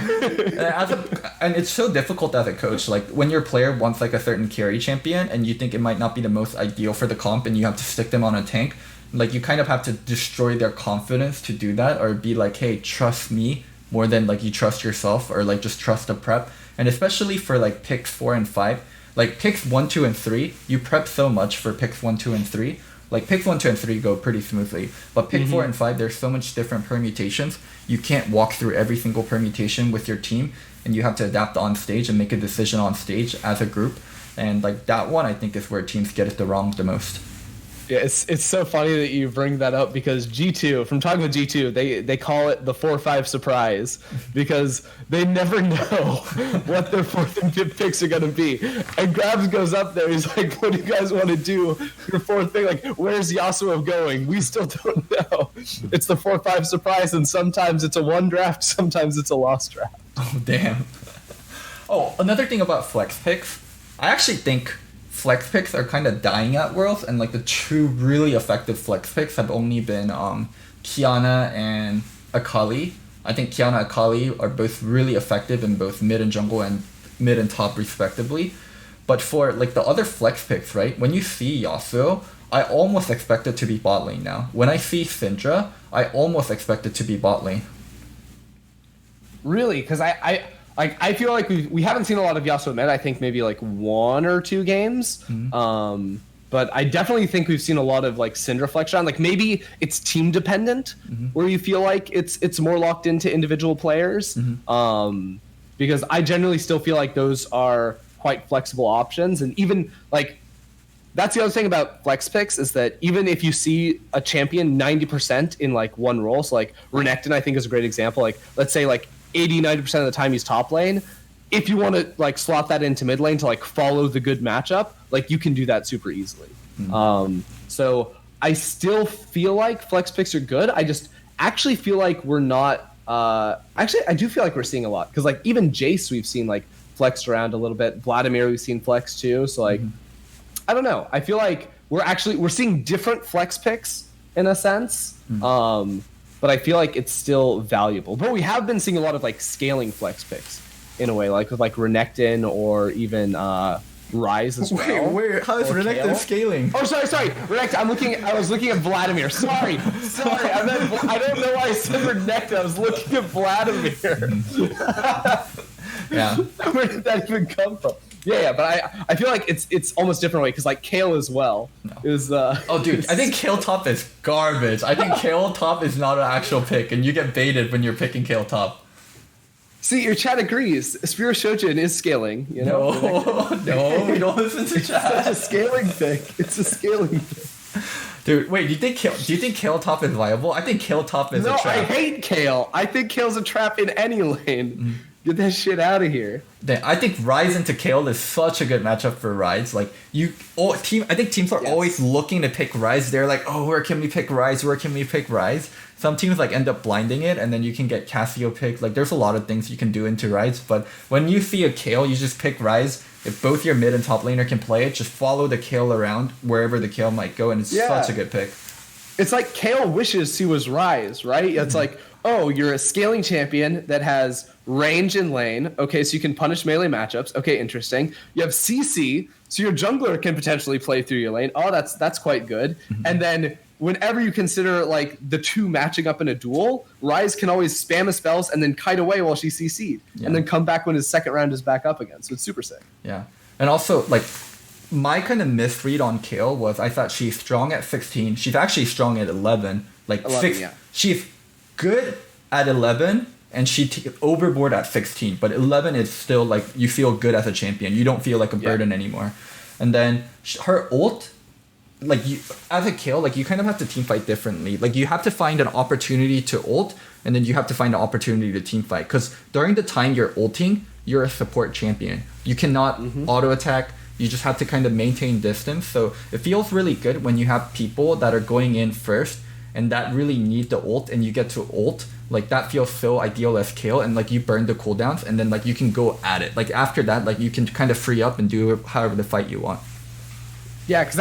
And it's so difficult as a coach. Like when your player wants like a certain carry champion and you think it might not be the most ideal for the comp and you have to stick them on a tank, like you kind of have to destroy their confidence to do that, or be like, hey, trust me more than like you trust yourself, or like just trust the prep. And especially for like picks 4 and 5, like picks 1, 2, and 3, you prep so much for picks 1, 2, and 3. Like picks 1, 2, and 3 go pretty smoothly, but pick 4 and 5, there's so much different permutations. You can't walk through every single permutation with your team, and you have to adapt on stage and make a decision on stage as a group. And like that one, I think is where teams get it wrong the most. Yeah, it's so funny that you bring that up, because G2, from talking with G2, they call it the 4-5 surprise, because they never know what their 4th and 5th picks are going to be. And Grabs goes up there, he's like, what do you guys want to do? Your 4th pick, like, where's Yasuo going? We still don't know. It's the 4-5 surprise, and sometimes it's a 1 draft, sometimes it's a lost draft. Oh, damn. Oh, another thing about flex picks, I actually think flex picks are kind of dying at Worlds, and like the true really effective flex picks have only been Qiyana and Akali. I think Qiyana and Akali are both really effective in both mid and jungle and mid and top respectively. But for like the other flex picks, right, when you see Yasuo, I almost expect it to be bot lane now. When I see Syndra, I almost expect it to be bot lane. Really? Because I feel like we haven't seen a lot of Yasuo mid. I think maybe like 1 or 2 games. But I definitely think we've seen a lot of like Syndra flex on. Like maybe it's team dependent, where you feel like it's more locked into individual players. Because I generally still feel like those are quite flexible options. And even like that's the other thing about flex picks is that even if you see a champion 90% in like one role, so like Renekton I think is a great example. Like let's say like 80-90% of the time he's top lane. If you want to like slot that into mid lane to like follow the good matchup, like you can do that super easily. So I still feel like flex picks are good. I just actually feel like we're not. Actually, I do feel like we're seeing a lot because like even Jace we've seen like flexed around a little bit. Vladimir we've seen flex too. So like I don't know. I feel like we're seeing different flex picks in a sense. But I feel like it's still valuable. But we have been seeing a lot of like scaling flex picks in a way, like with like Renekton or even Rise as well. Wait, how is Renekton scaling? Oh, sorry, Renekton. I was looking at Vladimir. Sorry. I don't know why I said Renekton. I was looking at Vladimir. Yeah. Where did that even come from? Yeah, but I feel like it's almost different way because like Kayle as well is. Oh, dude, I think Kayle top is garbage. I think Kayle top is not an actual pick, and you get baited when you're picking Kayle top. See, your chat agrees. Spiro Shojin is scaling. You know. No, we don't listen to chat. It's a scaling pick. It's a scaling pick. Dude, wait. Do you think Kayle top is viable? I think Kayle top is a trap. No, I hate Kayle. I think Kale's a trap in any lane. Get that shit out of here. I think Rise into Kayle is such a good matchup for Rise. Like I think teams are always looking to pick Rise. They're like, oh, where can we pick Rise? Where can we pick Rise? Some teams like end up blinding it, and then you can get Cassio picked. Like there's a lot of things you can do into Rise. But when you see a Kayle, you just pick Rise. If both your mid and top laner can play it, just follow the Kayle around wherever the Kayle might go, and it's such a good pick. It's like Kayle wishes he was Rise, right? It's like, oh, you're a scaling champion that has range in lane. Okay, so you can punish melee matchups. Okay, interesting. You have CC, so your jungler can potentially play through your lane. Oh, that's quite good. And then whenever you consider like the two matching up in a duel, Rise can always spam his spells and then kite away while she's CC'd. And then come back when his second round is back up again. So it's super sick. Yeah. And also, like, my kind of misread on Kayle was I thought she's strong at 16. She's actually strong at 11. Like 11, she's good at 11 and she overboard at 16. But 11 is still like you feel good as a champion. You don't feel like a burden anymore. And then her ult, like you as a Kayle, like you kind of have to team fight differently. Like you have to find an opportunity to ult, and then you have to find an opportunity to team fight. Because during the time you're ulting, you're a support champion. You cannot auto attack. You just have to kind of maintain distance. So it feels really good when you have people that are going in first and that really need the ult, and you get to ult. Like that feels so ideal as Kayle, and like you burn the cooldowns, and then like you can go at it. Like after that, like you can kind of free up and do however the fight you want. Yeah, because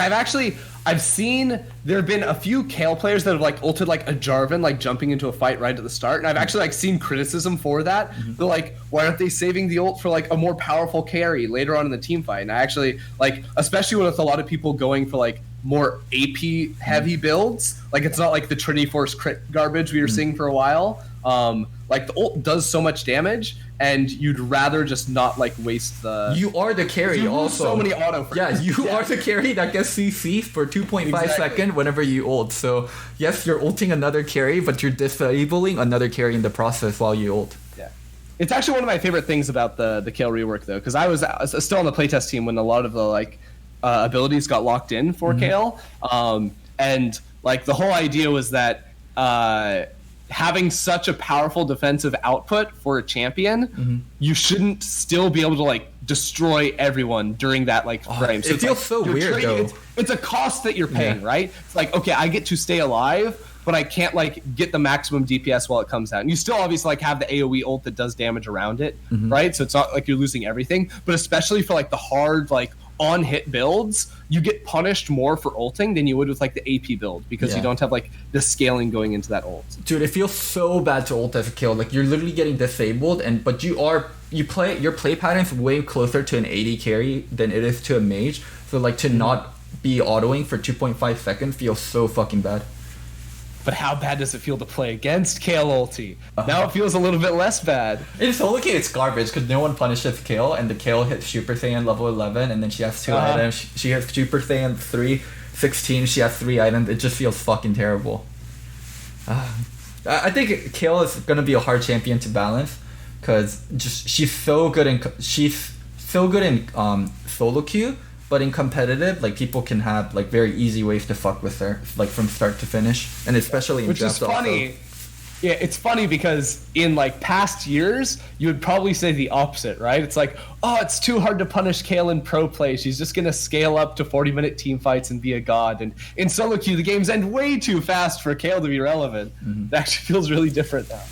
I've seen there have been a few Kayle players that have like ulted like a Jarvan like jumping into a fight right at the start, and I've actually like seen criticism for that. They're like, why aren't they saving the ult for like a more powerful carry later on in the team fight? And I actually like, especially with a lot of people going for like more AP heavy builds, like it's not like the Trinity Force crit garbage we were seeing for a while. Like the ult does so much damage, and you'd rather just not like waste the. You are the carry also. So many auto. Yeah, you are the carry that gets CC for 2.5 seconds whenever you ult. So yes, you're ulting another carry, but you're disabling another carry in the process while you ult. Yeah, it's actually one of my favorite things about the Kayle rework though, because I was still on the playtest team when a lot of the like abilities got locked in for Kayle, and like the whole idea was that. Having such a powerful defensive output for a champion, you shouldn't still be able to like destroy everyone during that like frame. So it feels like, so weird though. It's a cost that you're paying, right? It's like, okay, I get to stay alive, but I can't like get the maximum DPS while it comes out. And you still obviously like have the AoE ult that does damage around it, right? So it's not like you're losing everything, but especially for like the hard like on hit builds, you get punished more for ulting than you would with like the AP build because you don't have like the scaling going into that ult. Dude, it feels so bad to ult as a Kayle. Like you're literally getting disabled, but your play pattern's way closer to an AD carry than it is to a mage. So like to not be autoing for 2.5 seconds feels so fucking bad. But how bad does it feel to play against Kayle ulti? Now it feels a little bit less bad. It's only it's garbage because no one punishes Kayle, and the Kayle hits Super Saiyan level 11, and then she has 2 items. She has Super Saiyan 16, she has 3 items. It just feels fucking terrible. I think Kayle is going to be a hard champion to balance because she's so good and she's so good in solo queue, but in competitive, like people can have like very easy ways to fuck with her, like from start to finish, and especially in which draft is funny. also. Yeah, it's funny because in like past years, you would probably say the opposite, right? It's like, oh, it's too hard to punish Kayle in pro play. She's just gonna scale up to 40-minute team fights and be a god. And in solo queue, the games end way too fast for Kayle to be relevant. It actually feels really different now.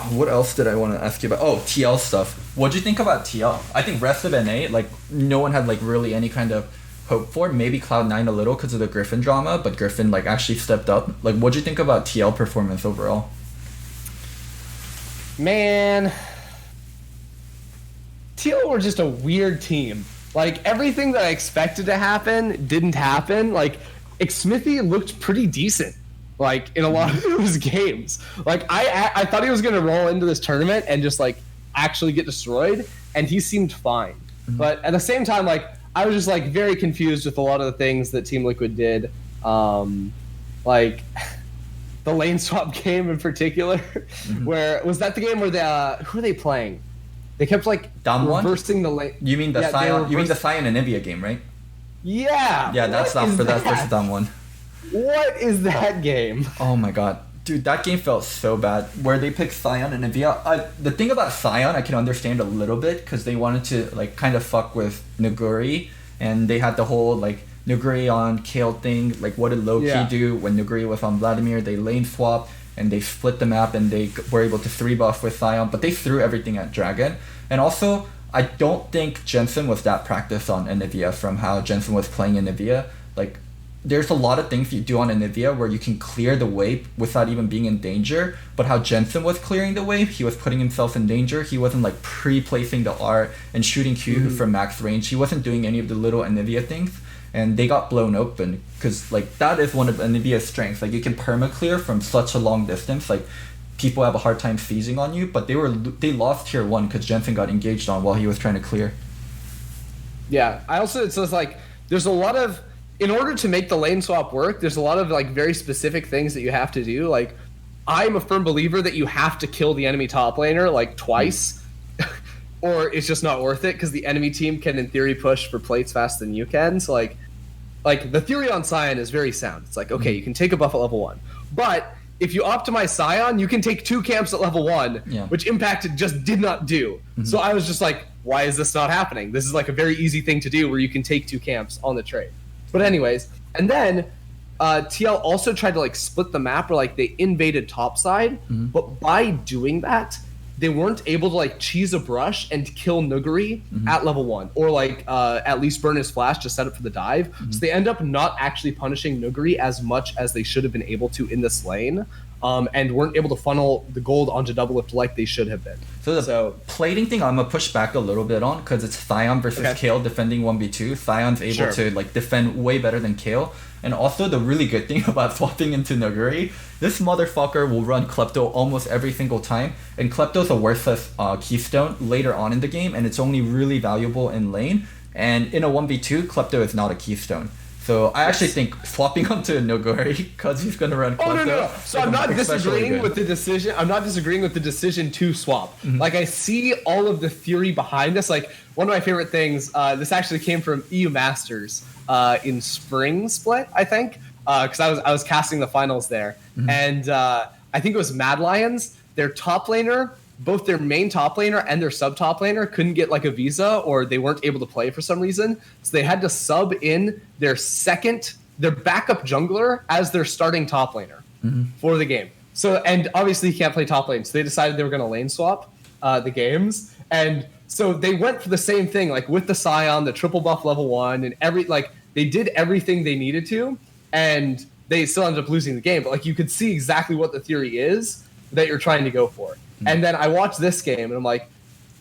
What else did I want to ask you about? Oh, TL stuff. What'd you think about TL? I think rest of NA, like no one had like really any kind of hope for. Maybe Cloud9 a little because of the Griffin drama, but Griffin like actually stepped up. Like, what'd you think about TL performance overall? Man, TL were just a weird team. Like, everything that I expected to happen didn't happen. Like, Xmithy looked pretty decent, like, in a lot of those games. Like, I thought he was going to roll into this tournament and just, like, actually get destroyed, and he seemed fine. But at the same time, like, I was just, like, very confused with a lot of the things that Team Liquid did. Like... the lane swap game in particular, where was that the game where who are they playing? They kept like Damwon? reversing the lane. You mean the Sion? You mean the Sion and Nivea game, right? Yeah. Yeah, that's not for that versus Damwon. What is that game? Oh my god, dude, that game felt so bad. Where they picked Sion and Nivea. The thing about Sion, I can understand a little bit because they wanted to like kind of fuck with Nuguri, and they had the whole like. Nuguri on Kayle thing, like what did Loki do when Nuguri was on Vladimir? They lane swapped and they split the map and they were able to 3-buff with Sion, but they threw everything at Dragon. And also, I don't think Jensen was that practiced on Anivia from how Jensen was playing Anivia. Like, there's a lot of things you do on Anivia where you can clear the wave without even being in danger, but how Jensen was clearing the wave, he was putting himself in danger. He wasn't like pre-placing the R and shooting Q from max range. He wasn't doing any of the little Anivia things. And they got blown open because like that is one of Anivia's strengths. Like you can perma clear from such a long distance. Like people have a hard time seizing on you, but they lost tier 1 because Jensen got engaged on while he was trying to clear. Yeah, I also it's like there's a lot of in order to make the lane swap work. There's a lot of like very specific things that you have to do. Like I'm a firm believer that you have to kill the enemy top laner like twice. Or it's just not worth it because the enemy team can in theory push for plates faster than you can. So like the theory on Sion is very sound. It's like, okay, you can take a buff at level 1. But if you optimize Sion, you can take 2 camps at level 1, which Impacted just did not do. So I was just like, why is this not happening? This is like a very easy thing to do where you can take 2 camps on the trade. But anyways, and then TL also tried to like split the map where like they invaded topside, but by doing that, they weren't able to like cheese a brush and kill Nuguri at level 1 or like at least burn his flash to set up for the dive. So they end up not actually punishing Nuguri as much as they should have been able to in this lane, and weren't able to funnel the gold onto Doublelift like they should have been. So the plating thing I'm gonna push back a little bit on because it's Sion versus Kayle defending 1v2. Sion's able to like defend way better than Kayle. And also the really good thing about swapping into Nuguri, this motherfucker will run Klepto almost every single time. And Klepto's a worthless keystone later on in the game, and it's only really valuable in lane. And in a 1v2, Klepto is not a keystone. So I actually think swapping onto Nuguri because he's going to run Klepto. Oh, no. So I'm not disagreeing with the decision. I'm not disagreeing with the decision to swap. Like I see all of the theory behind this. Like one of my favorite things, this actually came from EU Masters in spring split, I think, because I was casting the finals there. And I think it was Mad Lions, their top laner, both their main top laner and their sub top laner couldn't get like a visa or they weren't able to play for some reason. So they had to sub in their backup jungler as their starting top laner for the game. So, and obviously he can't play top lane. So they decided they were going to lane swap the games. And so they went for the same thing, like with the Sion, the triple buff level 1 and they did everything they needed to and they still ended up losing the game. But like you could see exactly what the theory is that you're trying to go for. And then I watched this game, and I'm like,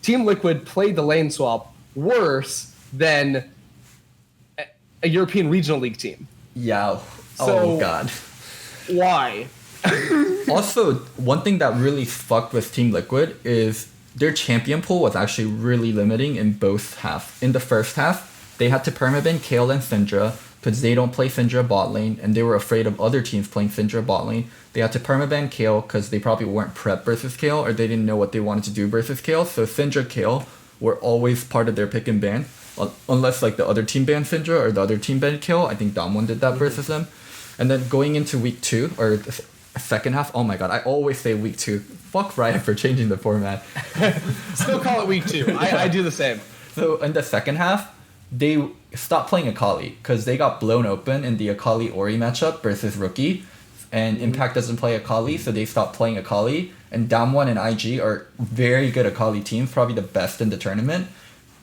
Team Liquid played the lane swap worse than a European Regional League team. Yeah. So, God. Why? Also, one thing that really fucked with Team Liquid is their champion pool was actually really limiting in both halves. In the first half, they had to permaban Kayle and Syndra because they don't play Syndra bot lane, and they were afraid of other teams playing Syndra bot lane. They had to permaban Kayle because they probably weren't prep versus Kayle, or they didn't know what they wanted to do versus Kayle. So Syndra Kayle were always part of their pick and ban, unless like the other team banned Syndra or the other team banned Kayle. I think Damwon did that versus them. And then going into week 2 or the second half, oh my god, I always say week 2. Fuck Riot for changing the format. Still call it week 2. I do the same. So in the second half, they stopped playing Akali because they got blown open in the Akali Ori matchup versus Rookie. And Impact doesn't play Akali, so they stopped playing Akali. And Damwon and IG are very good Akali teams, probably the best in the tournament.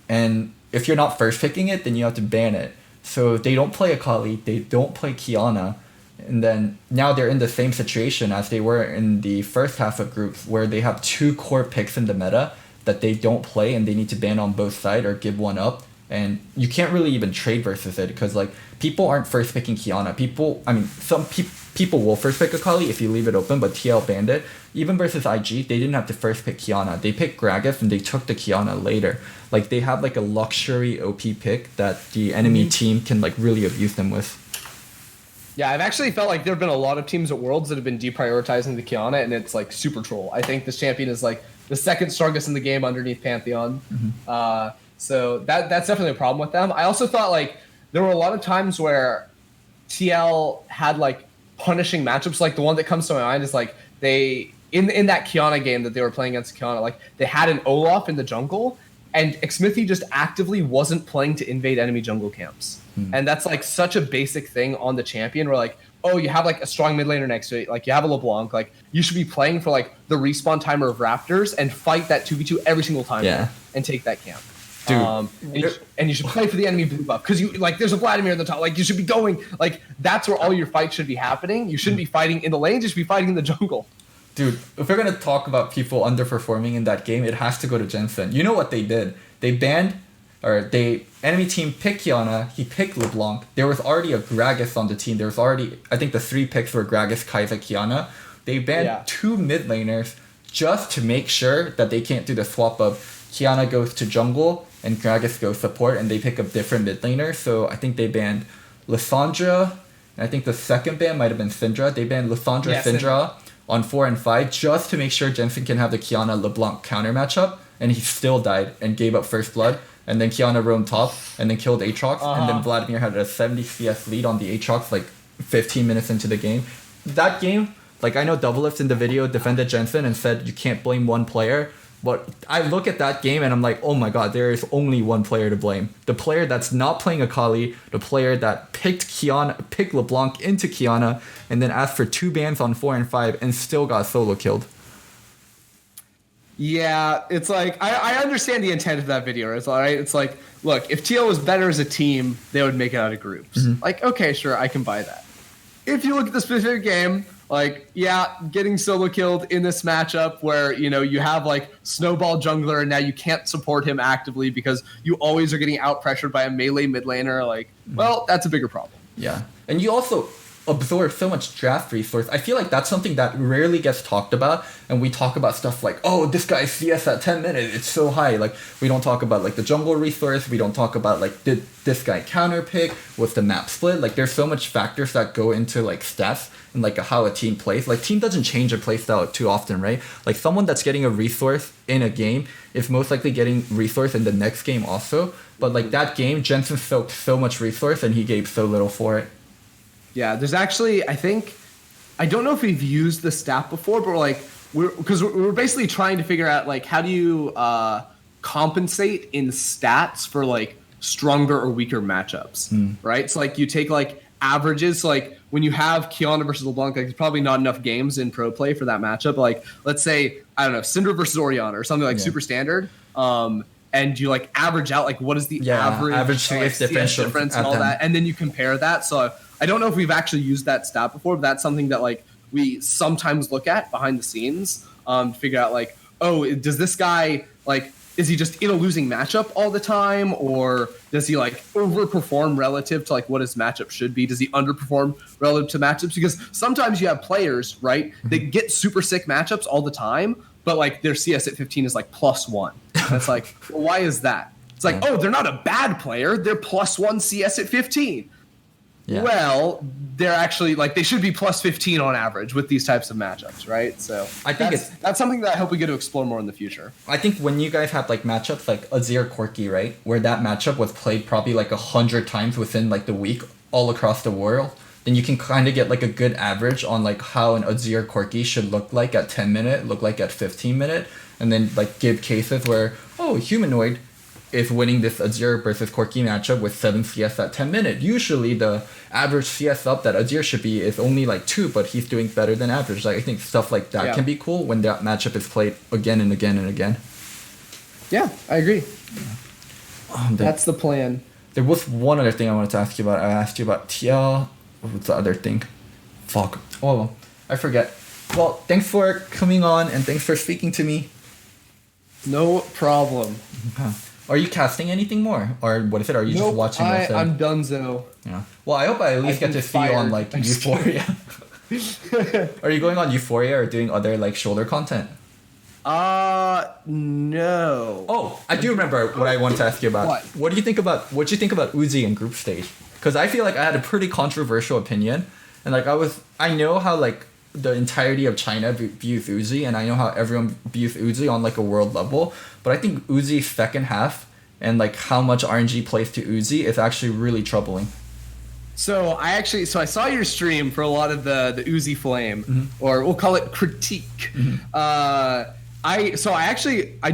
And if you're not first picking it, then you have to ban it. So they don't play Akali, they don't play Qiyana. And then now they're in the same situation as they were in the first half of groups, where they have 2 core picks in the meta that they don't play and they need to ban on both sides or give one up. And you can't really even trade versus it because like people aren't first picking Qiyana. Some people will first pick Akali if you leave it open, but TL banned it. Even versus IG, they didn't have to first pick Qiyana. They picked Gragas and they took the Qiyana later. Like they have like a luxury OP pick that the enemy team can like really abuse them with. Yeah, I've actually felt like there have been a lot of teams at Worlds that have been deprioritizing the Qiyana, and it's like super troll. I think this champion is like the second strongest in the game underneath Pantheon. So that's definitely a problem with them. I also thought like there were a lot of times where TL had like punishing matchups. Like the one that comes to my mind is like they in that Qiyana game that they were playing against Qiyana, like they had an Olaf in the jungle, and Xmithie just actively wasn't playing to invade enemy jungle camps. And that's like such a basic thing on the champion where like, oh, you have like a strong mid laner next to it, like you have a LeBlanc, like you should be playing for like the respawn timer of Raptors and fight that 2v2 every single time and take that camp. Dude. And you should play for the enemy blue buff because you like there's a Vladimir in the top, like you should be going, like that's where all your fights should be happening. You shouldn't be fighting in the lane, just be fighting in the jungle. Dude, if we're gonna talk about people underperforming in that game, it has to go to Jensen. You know what they did? They banned, or they enemy team picked Qiyana, he picked LeBlanc. There was already a Gragas on the team. There was already, I think the 3 picks were Gragas, Kai'Sa, Qiyana. They banned 2 mid laners just to make sure that they can't do the swap of Qiyana goes to jungle and Gragas goes support, and they pick up different mid laners. So I think they banned Lissandra, and I think the second ban might have been Syndra. They banned Lissandra, Syndra on 4 and 5 just to make sure Jensen can have the Qiyana LeBlanc counter matchup, and he still died and gave up first blood. And then Qiyana roamed top and then killed Aatrox, and then Vladimir had a 70 CS lead on the Aatrox like 15 minutes into the game. That game, like I know Doublelift in the video defended Jensen and said you can't blame one player, but I look at that game and I'm like, oh my god, there is only one player to blame. The player that's not playing Akali, the player that picked LeBlanc into Qiyana, and then asked for 2 bans on 4 and 5 and still got solo killed. Yeah, it's like I understand the intent of that video. It's all right. It's like, look, if TL was better as a team, they would make it out of groups. Like, okay, sure, I can buy that. If you look at the specific game, like, yeah, getting solo killed in this matchup where, you know, you have like Snowball jungler and now you can't support him actively because you always are getting out pressured by a melee mid laner, like, well, that's a bigger problem. Yeah. And you also absorb so much draft resource. I feel like that's something that rarely gets talked about, and we talk about stuff like, oh, this guy's CS at 10 minutes, it's so high. Like we don't talk about like the jungle resource, we don't talk about like did this guy counter pick, what's the map split. Like there's so much factors that go into like stats and like how a team plays. Like team doesn't change a playstyle too often, right? Like someone that's getting a resource in a game is most likely getting resource in the next game also. But like that game, Jensen soaked so much resource and he gave so little for it. Yeah, there's actually, I don't know if we've used the stat before, but we're basically trying to figure out like how do you compensate in stats for like stronger or weaker matchups, right? So like you take like averages, so like when you have Qiyana versus LeBlanc, like there's probably not enough games in pro play for that matchup. But like let's say, I don't know, Syndra versus Orianna or something like super standard. And you like average out like what is the average CS difference and all that, and then you compare that. So I don't know if we've actually used that stat before, but that's something that like we sometimes look at behind the scenes to figure out like, oh, does this guy like, is he just in a losing matchup all the time, or does he like overperform relative to like what his matchup should be? Does he underperform relative to matchups? Because sometimes you have players, right, that get super sick matchups all the time, but like their CS at 15 is like +1. And it's like, well, why is that? It's like, oh, they're not a bad player. They're +1 CS at 15. Yeah. well, they're actually like they should be plus 15 on average with these types of matchups, right? So I think that's something that I hope we get to explore more in the future. I think when you guys have like matchups like Azir Corki, right, where that matchup was played probably like 100 times within like the week all across the world, then you can kind of get like a good average on like how an Azir Corki should look like at 10-minute, look like at 15-minute, and then like give cases where Humanoid is winning this Azir versus Corki matchup with 7 CS at 10-minute. Usually the average CS up that Azir should be is only like 2, but he's doing better than average. Like I think stuff like that can be cool when that matchup is played again and again and again. Yeah, I agree. That's the plan. There was one other thing I wanted to ask you about. I asked you about TL. What was the other thing? Fuck. Oh, I forget. Well, thanks for coming on and thanks for speaking to me. No problem. Are you casting anything more? Or what is it? Are you just watching it? I'm donezo. Yeah. Well, I hope I at least get to see you on like Euphoria. Are you going on Euphoria or doing other like shoulder content? No. Oh, I do remember what I wanted to ask you about. What do you think about Uzi in group stage? Because I feel like I had a pretty controversial opinion, and like I know how like the entirety of China views Uzi, and I know how everyone views Uzi on like a world level, but I think Uzi's second half and like how much RNG plays to Uzi is actually really troubling. So I saw your stream for a lot of the Uzi flame, or we'll call it critique. I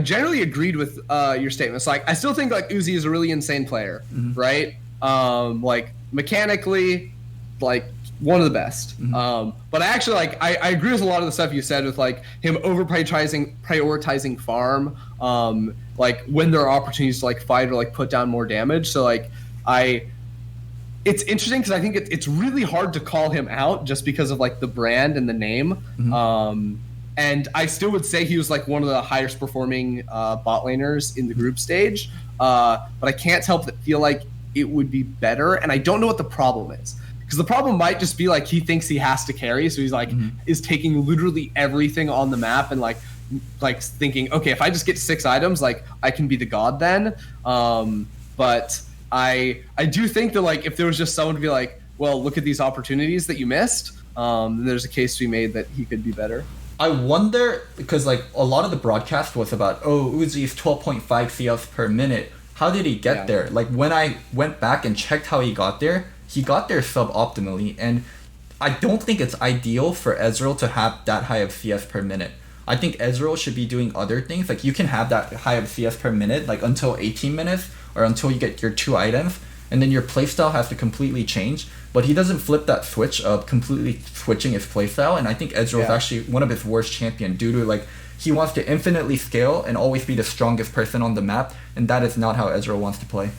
generally agreed with your statements. Like I still think like Uzi is a really insane player, right? Like mechanically, like one of the best. But I actually I agree with a lot of the stuff you said with like him prioritizing farm, like when there are opportunities to like fight or like put down more damage. So like it's interesting because I think it's really hard to call him out just because of like the brand and the name. And I still would say he was like one of the highest performing bot laners in the group stage. But I can't help but feel like it would be better. And I don't know what the problem is. Because the problem might just be like he thinks he has to carry. So he's like is taking literally everything on the map and like thinking, okay, if I just get 6 items, like I can be the god then. But I do think that like if there was just someone to be like, well, look at these opportunities that you missed, then there's a case to be made that he could be better. I wonder, because like a lot of the broadcast was about, Uzi's 12.5 CS per minute. How did he get there? Like when I went back and checked how he got there suboptimally, and I don't think it's ideal for Ezreal to have that high of CS per minute. I think Ezreal should be doing other things. Like you can have that high of CS per minute like until 18 minutes or until you get your 2 items, and then your playstyle has to completely change. But he doesn't flip that switch of completely switching his playstyle, and I think Ezreal is actually one of his worst champion due to like he wants to infinitely scale and always be the strongest person on the map, and that is not how Ezreal wants to play.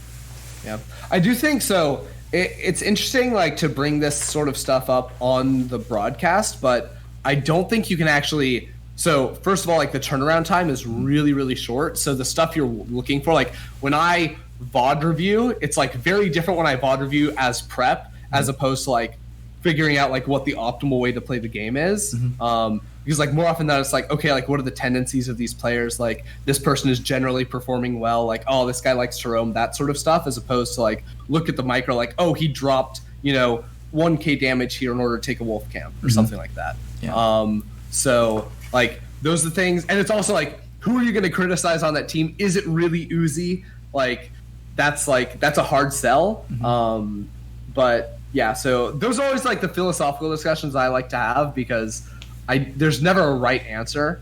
Yeah, I do think so. It's interesting like to bring this sort of stuff up on the broadcast, but I don't think you can actually. So first of all, like the turnaround time is really, really short. So the stuff you're looking for, like when I VOD review, it's like very different when I VOD review as prep as opposed to like figuring out like what the optimal way to play the game is. Because like more often than not, it's like, okay, like what are the tendencies of these players? Like this person is generally performing well. Like, oh, this guy likes to roam, that sort of stuff, as opposed to like look at the micro, like, oh, he dropped, 1k damage here in order to take a wolf camp or something like that. Yeah. So like those are the things, and it's also like, who are you going to criticize on that team? Is it really Uzi? Like that's a hard sell. But yeah, so those are always like the philosophical discussions I like to have because there's never a right answer,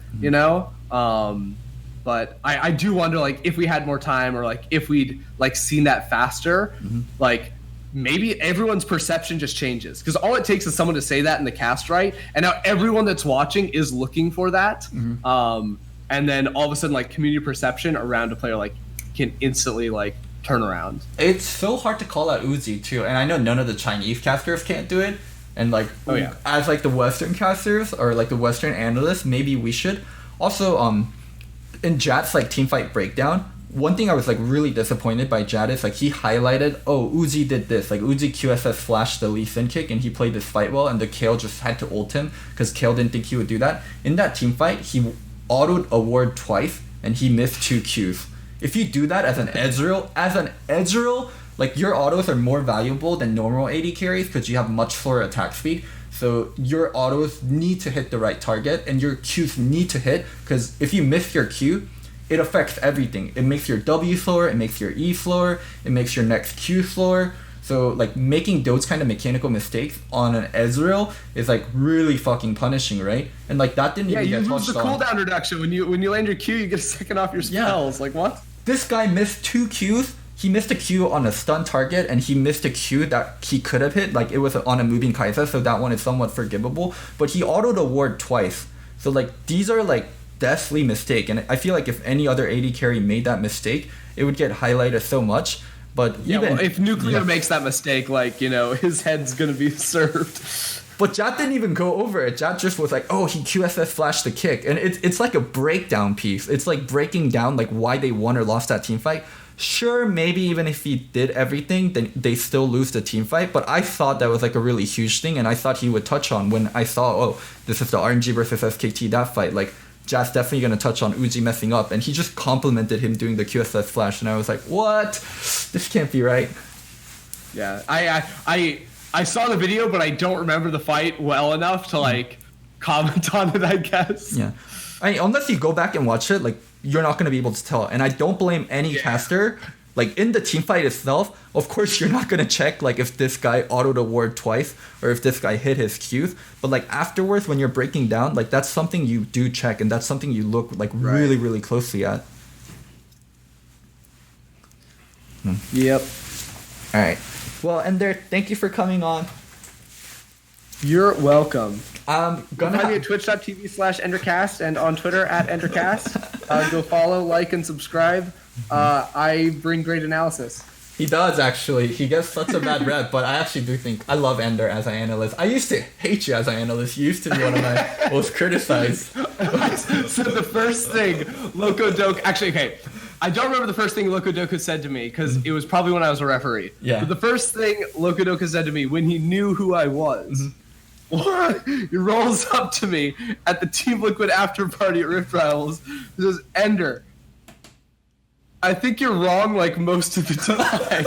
but I do wonder like if we had more time or like if we'd like seen that faster, like maybe everyone's perception just changes because all it takes is someone to say that in the cast right, and now everyone that's watching is looking for that, and then all of a sudden like community perception around a player like can instantly like turn around. It's so hard to call out Uzi too, and I know none of the Chinese casters can't do it, and like as like the Western casters or like the Western analysts, maybe we should. Also, in Jat's like teamfight breakdown, one thing I was like really disappointed by Jat is like he highlighted, Uzi did this, like Uzi QSS flashed the Lee Sin kick and he played this fight well, and the Kayle just had to ult him because Kayle didn't think he would do that. In that teamfight, he autoed a ward twice and he missed 2 Qs. If you do that as an Ezreal like your autos are more valuable than normal AD carries because you have much slower attack speed. So your autos need to hit the right target, and your Qs need to hit, because if you miss your Q, it affects everything. It makes your W slower, it makes your E slower, it makes your next Q slower. So like making those kind of mechanical mistakes on an Ezreal is like really fucking punishing, right? And like that didn't even get touched on. Yeah, you lose the cooldown reduction. When you land your Q, you get a second off your spells. Like what? This guy missed 2 Qs. He missed a Q on a stun target, and he missed a Q that he could have hit. Like, it was on a moving Kai'Sa, so that one is somewhat forgivable. But he autoed a ward twice. So, like, these are, like, deathly mistake. And I feel like if any other AD carry made that mistake, it would get highlighted so much. But even if Nuclear makes that mistake, like, you know, his head's gonna be served. But Jat didn't even go over it. Jat just was like, oh, he QSS flashed the kick. And it's like a breakdown piece. It's like breaking down like why they won or lost that team fight. Sure, maybe even if he did everything, then they still lose the team fight. But I thought that was like a really huge thing, and I thought he would touch on when I saw, oh, this is the RNG versus SKT, that fight. Like, Jat's definitely going to touch on Uji messing up. And he just complimented him doing the QSS flash. And I was like, what? This can't be right. Yeah, I saw the video, but I don't remember the fight well enough to like comment on it, I guess. Yeah. Unless you go back and watch it, like, you're not going to be able to tell. And I don't blame any caster. Like, in the team fight itself, of course, you're not going to check, like, if this guy autoed a ward twice or if this guy hit his Qs. But, like, afterwards, when you're breaking down, like, that's something you do check, and that's something you look, like, really, really closely at. Yep. All right. Well, Ender, thank you for coming on. You're welcome. Gonna find me at twitch.tv/Endercast and on Twitter @Endercast. Go follow, like, and subscribe. I bring great analysis. He does, actually. He gets such a bad rep, but I actually do think I love Ender as an analyst. I used to hate you as an analyst. You used to be one of my most criticized. So the first thing Locodoco... Actually, okay. I don't remember the first thing Locodoco said to me, because it was probably when I was a referee. Yeah. But the first thing Locodoco said to me when he knew who I was... He rolls up to me at the Team Liquid after party at Rift Rivals. He says, Ender, I think you're wrong like most of the time.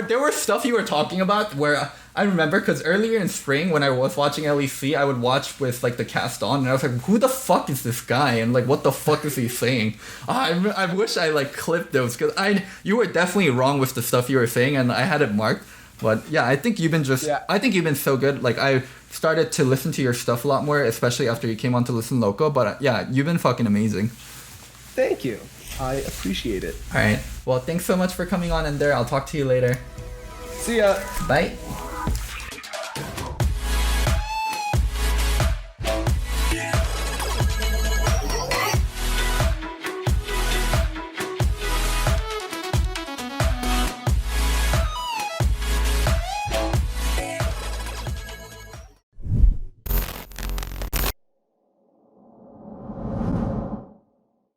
There were stuff you were talking about where I remember, because earlier in spring when I was watching LEC, I would watch with like the cast on, and I was like, who the fuck is this guy? And like, what the fuck is he saying? I wish I like clipped those, because you were definitely wrong with the stuff you were saying, and I had it marked. But yeah, I think you've been so good. Like, I started to listen to your stuff a lot more, especially after you came on to listen Loco. But yeah, you've been fucking amazing. Thank you. I appreciate it. All right. Well, thanks so much for coming on, Ender. I'll talk to you later. See ya. Bye.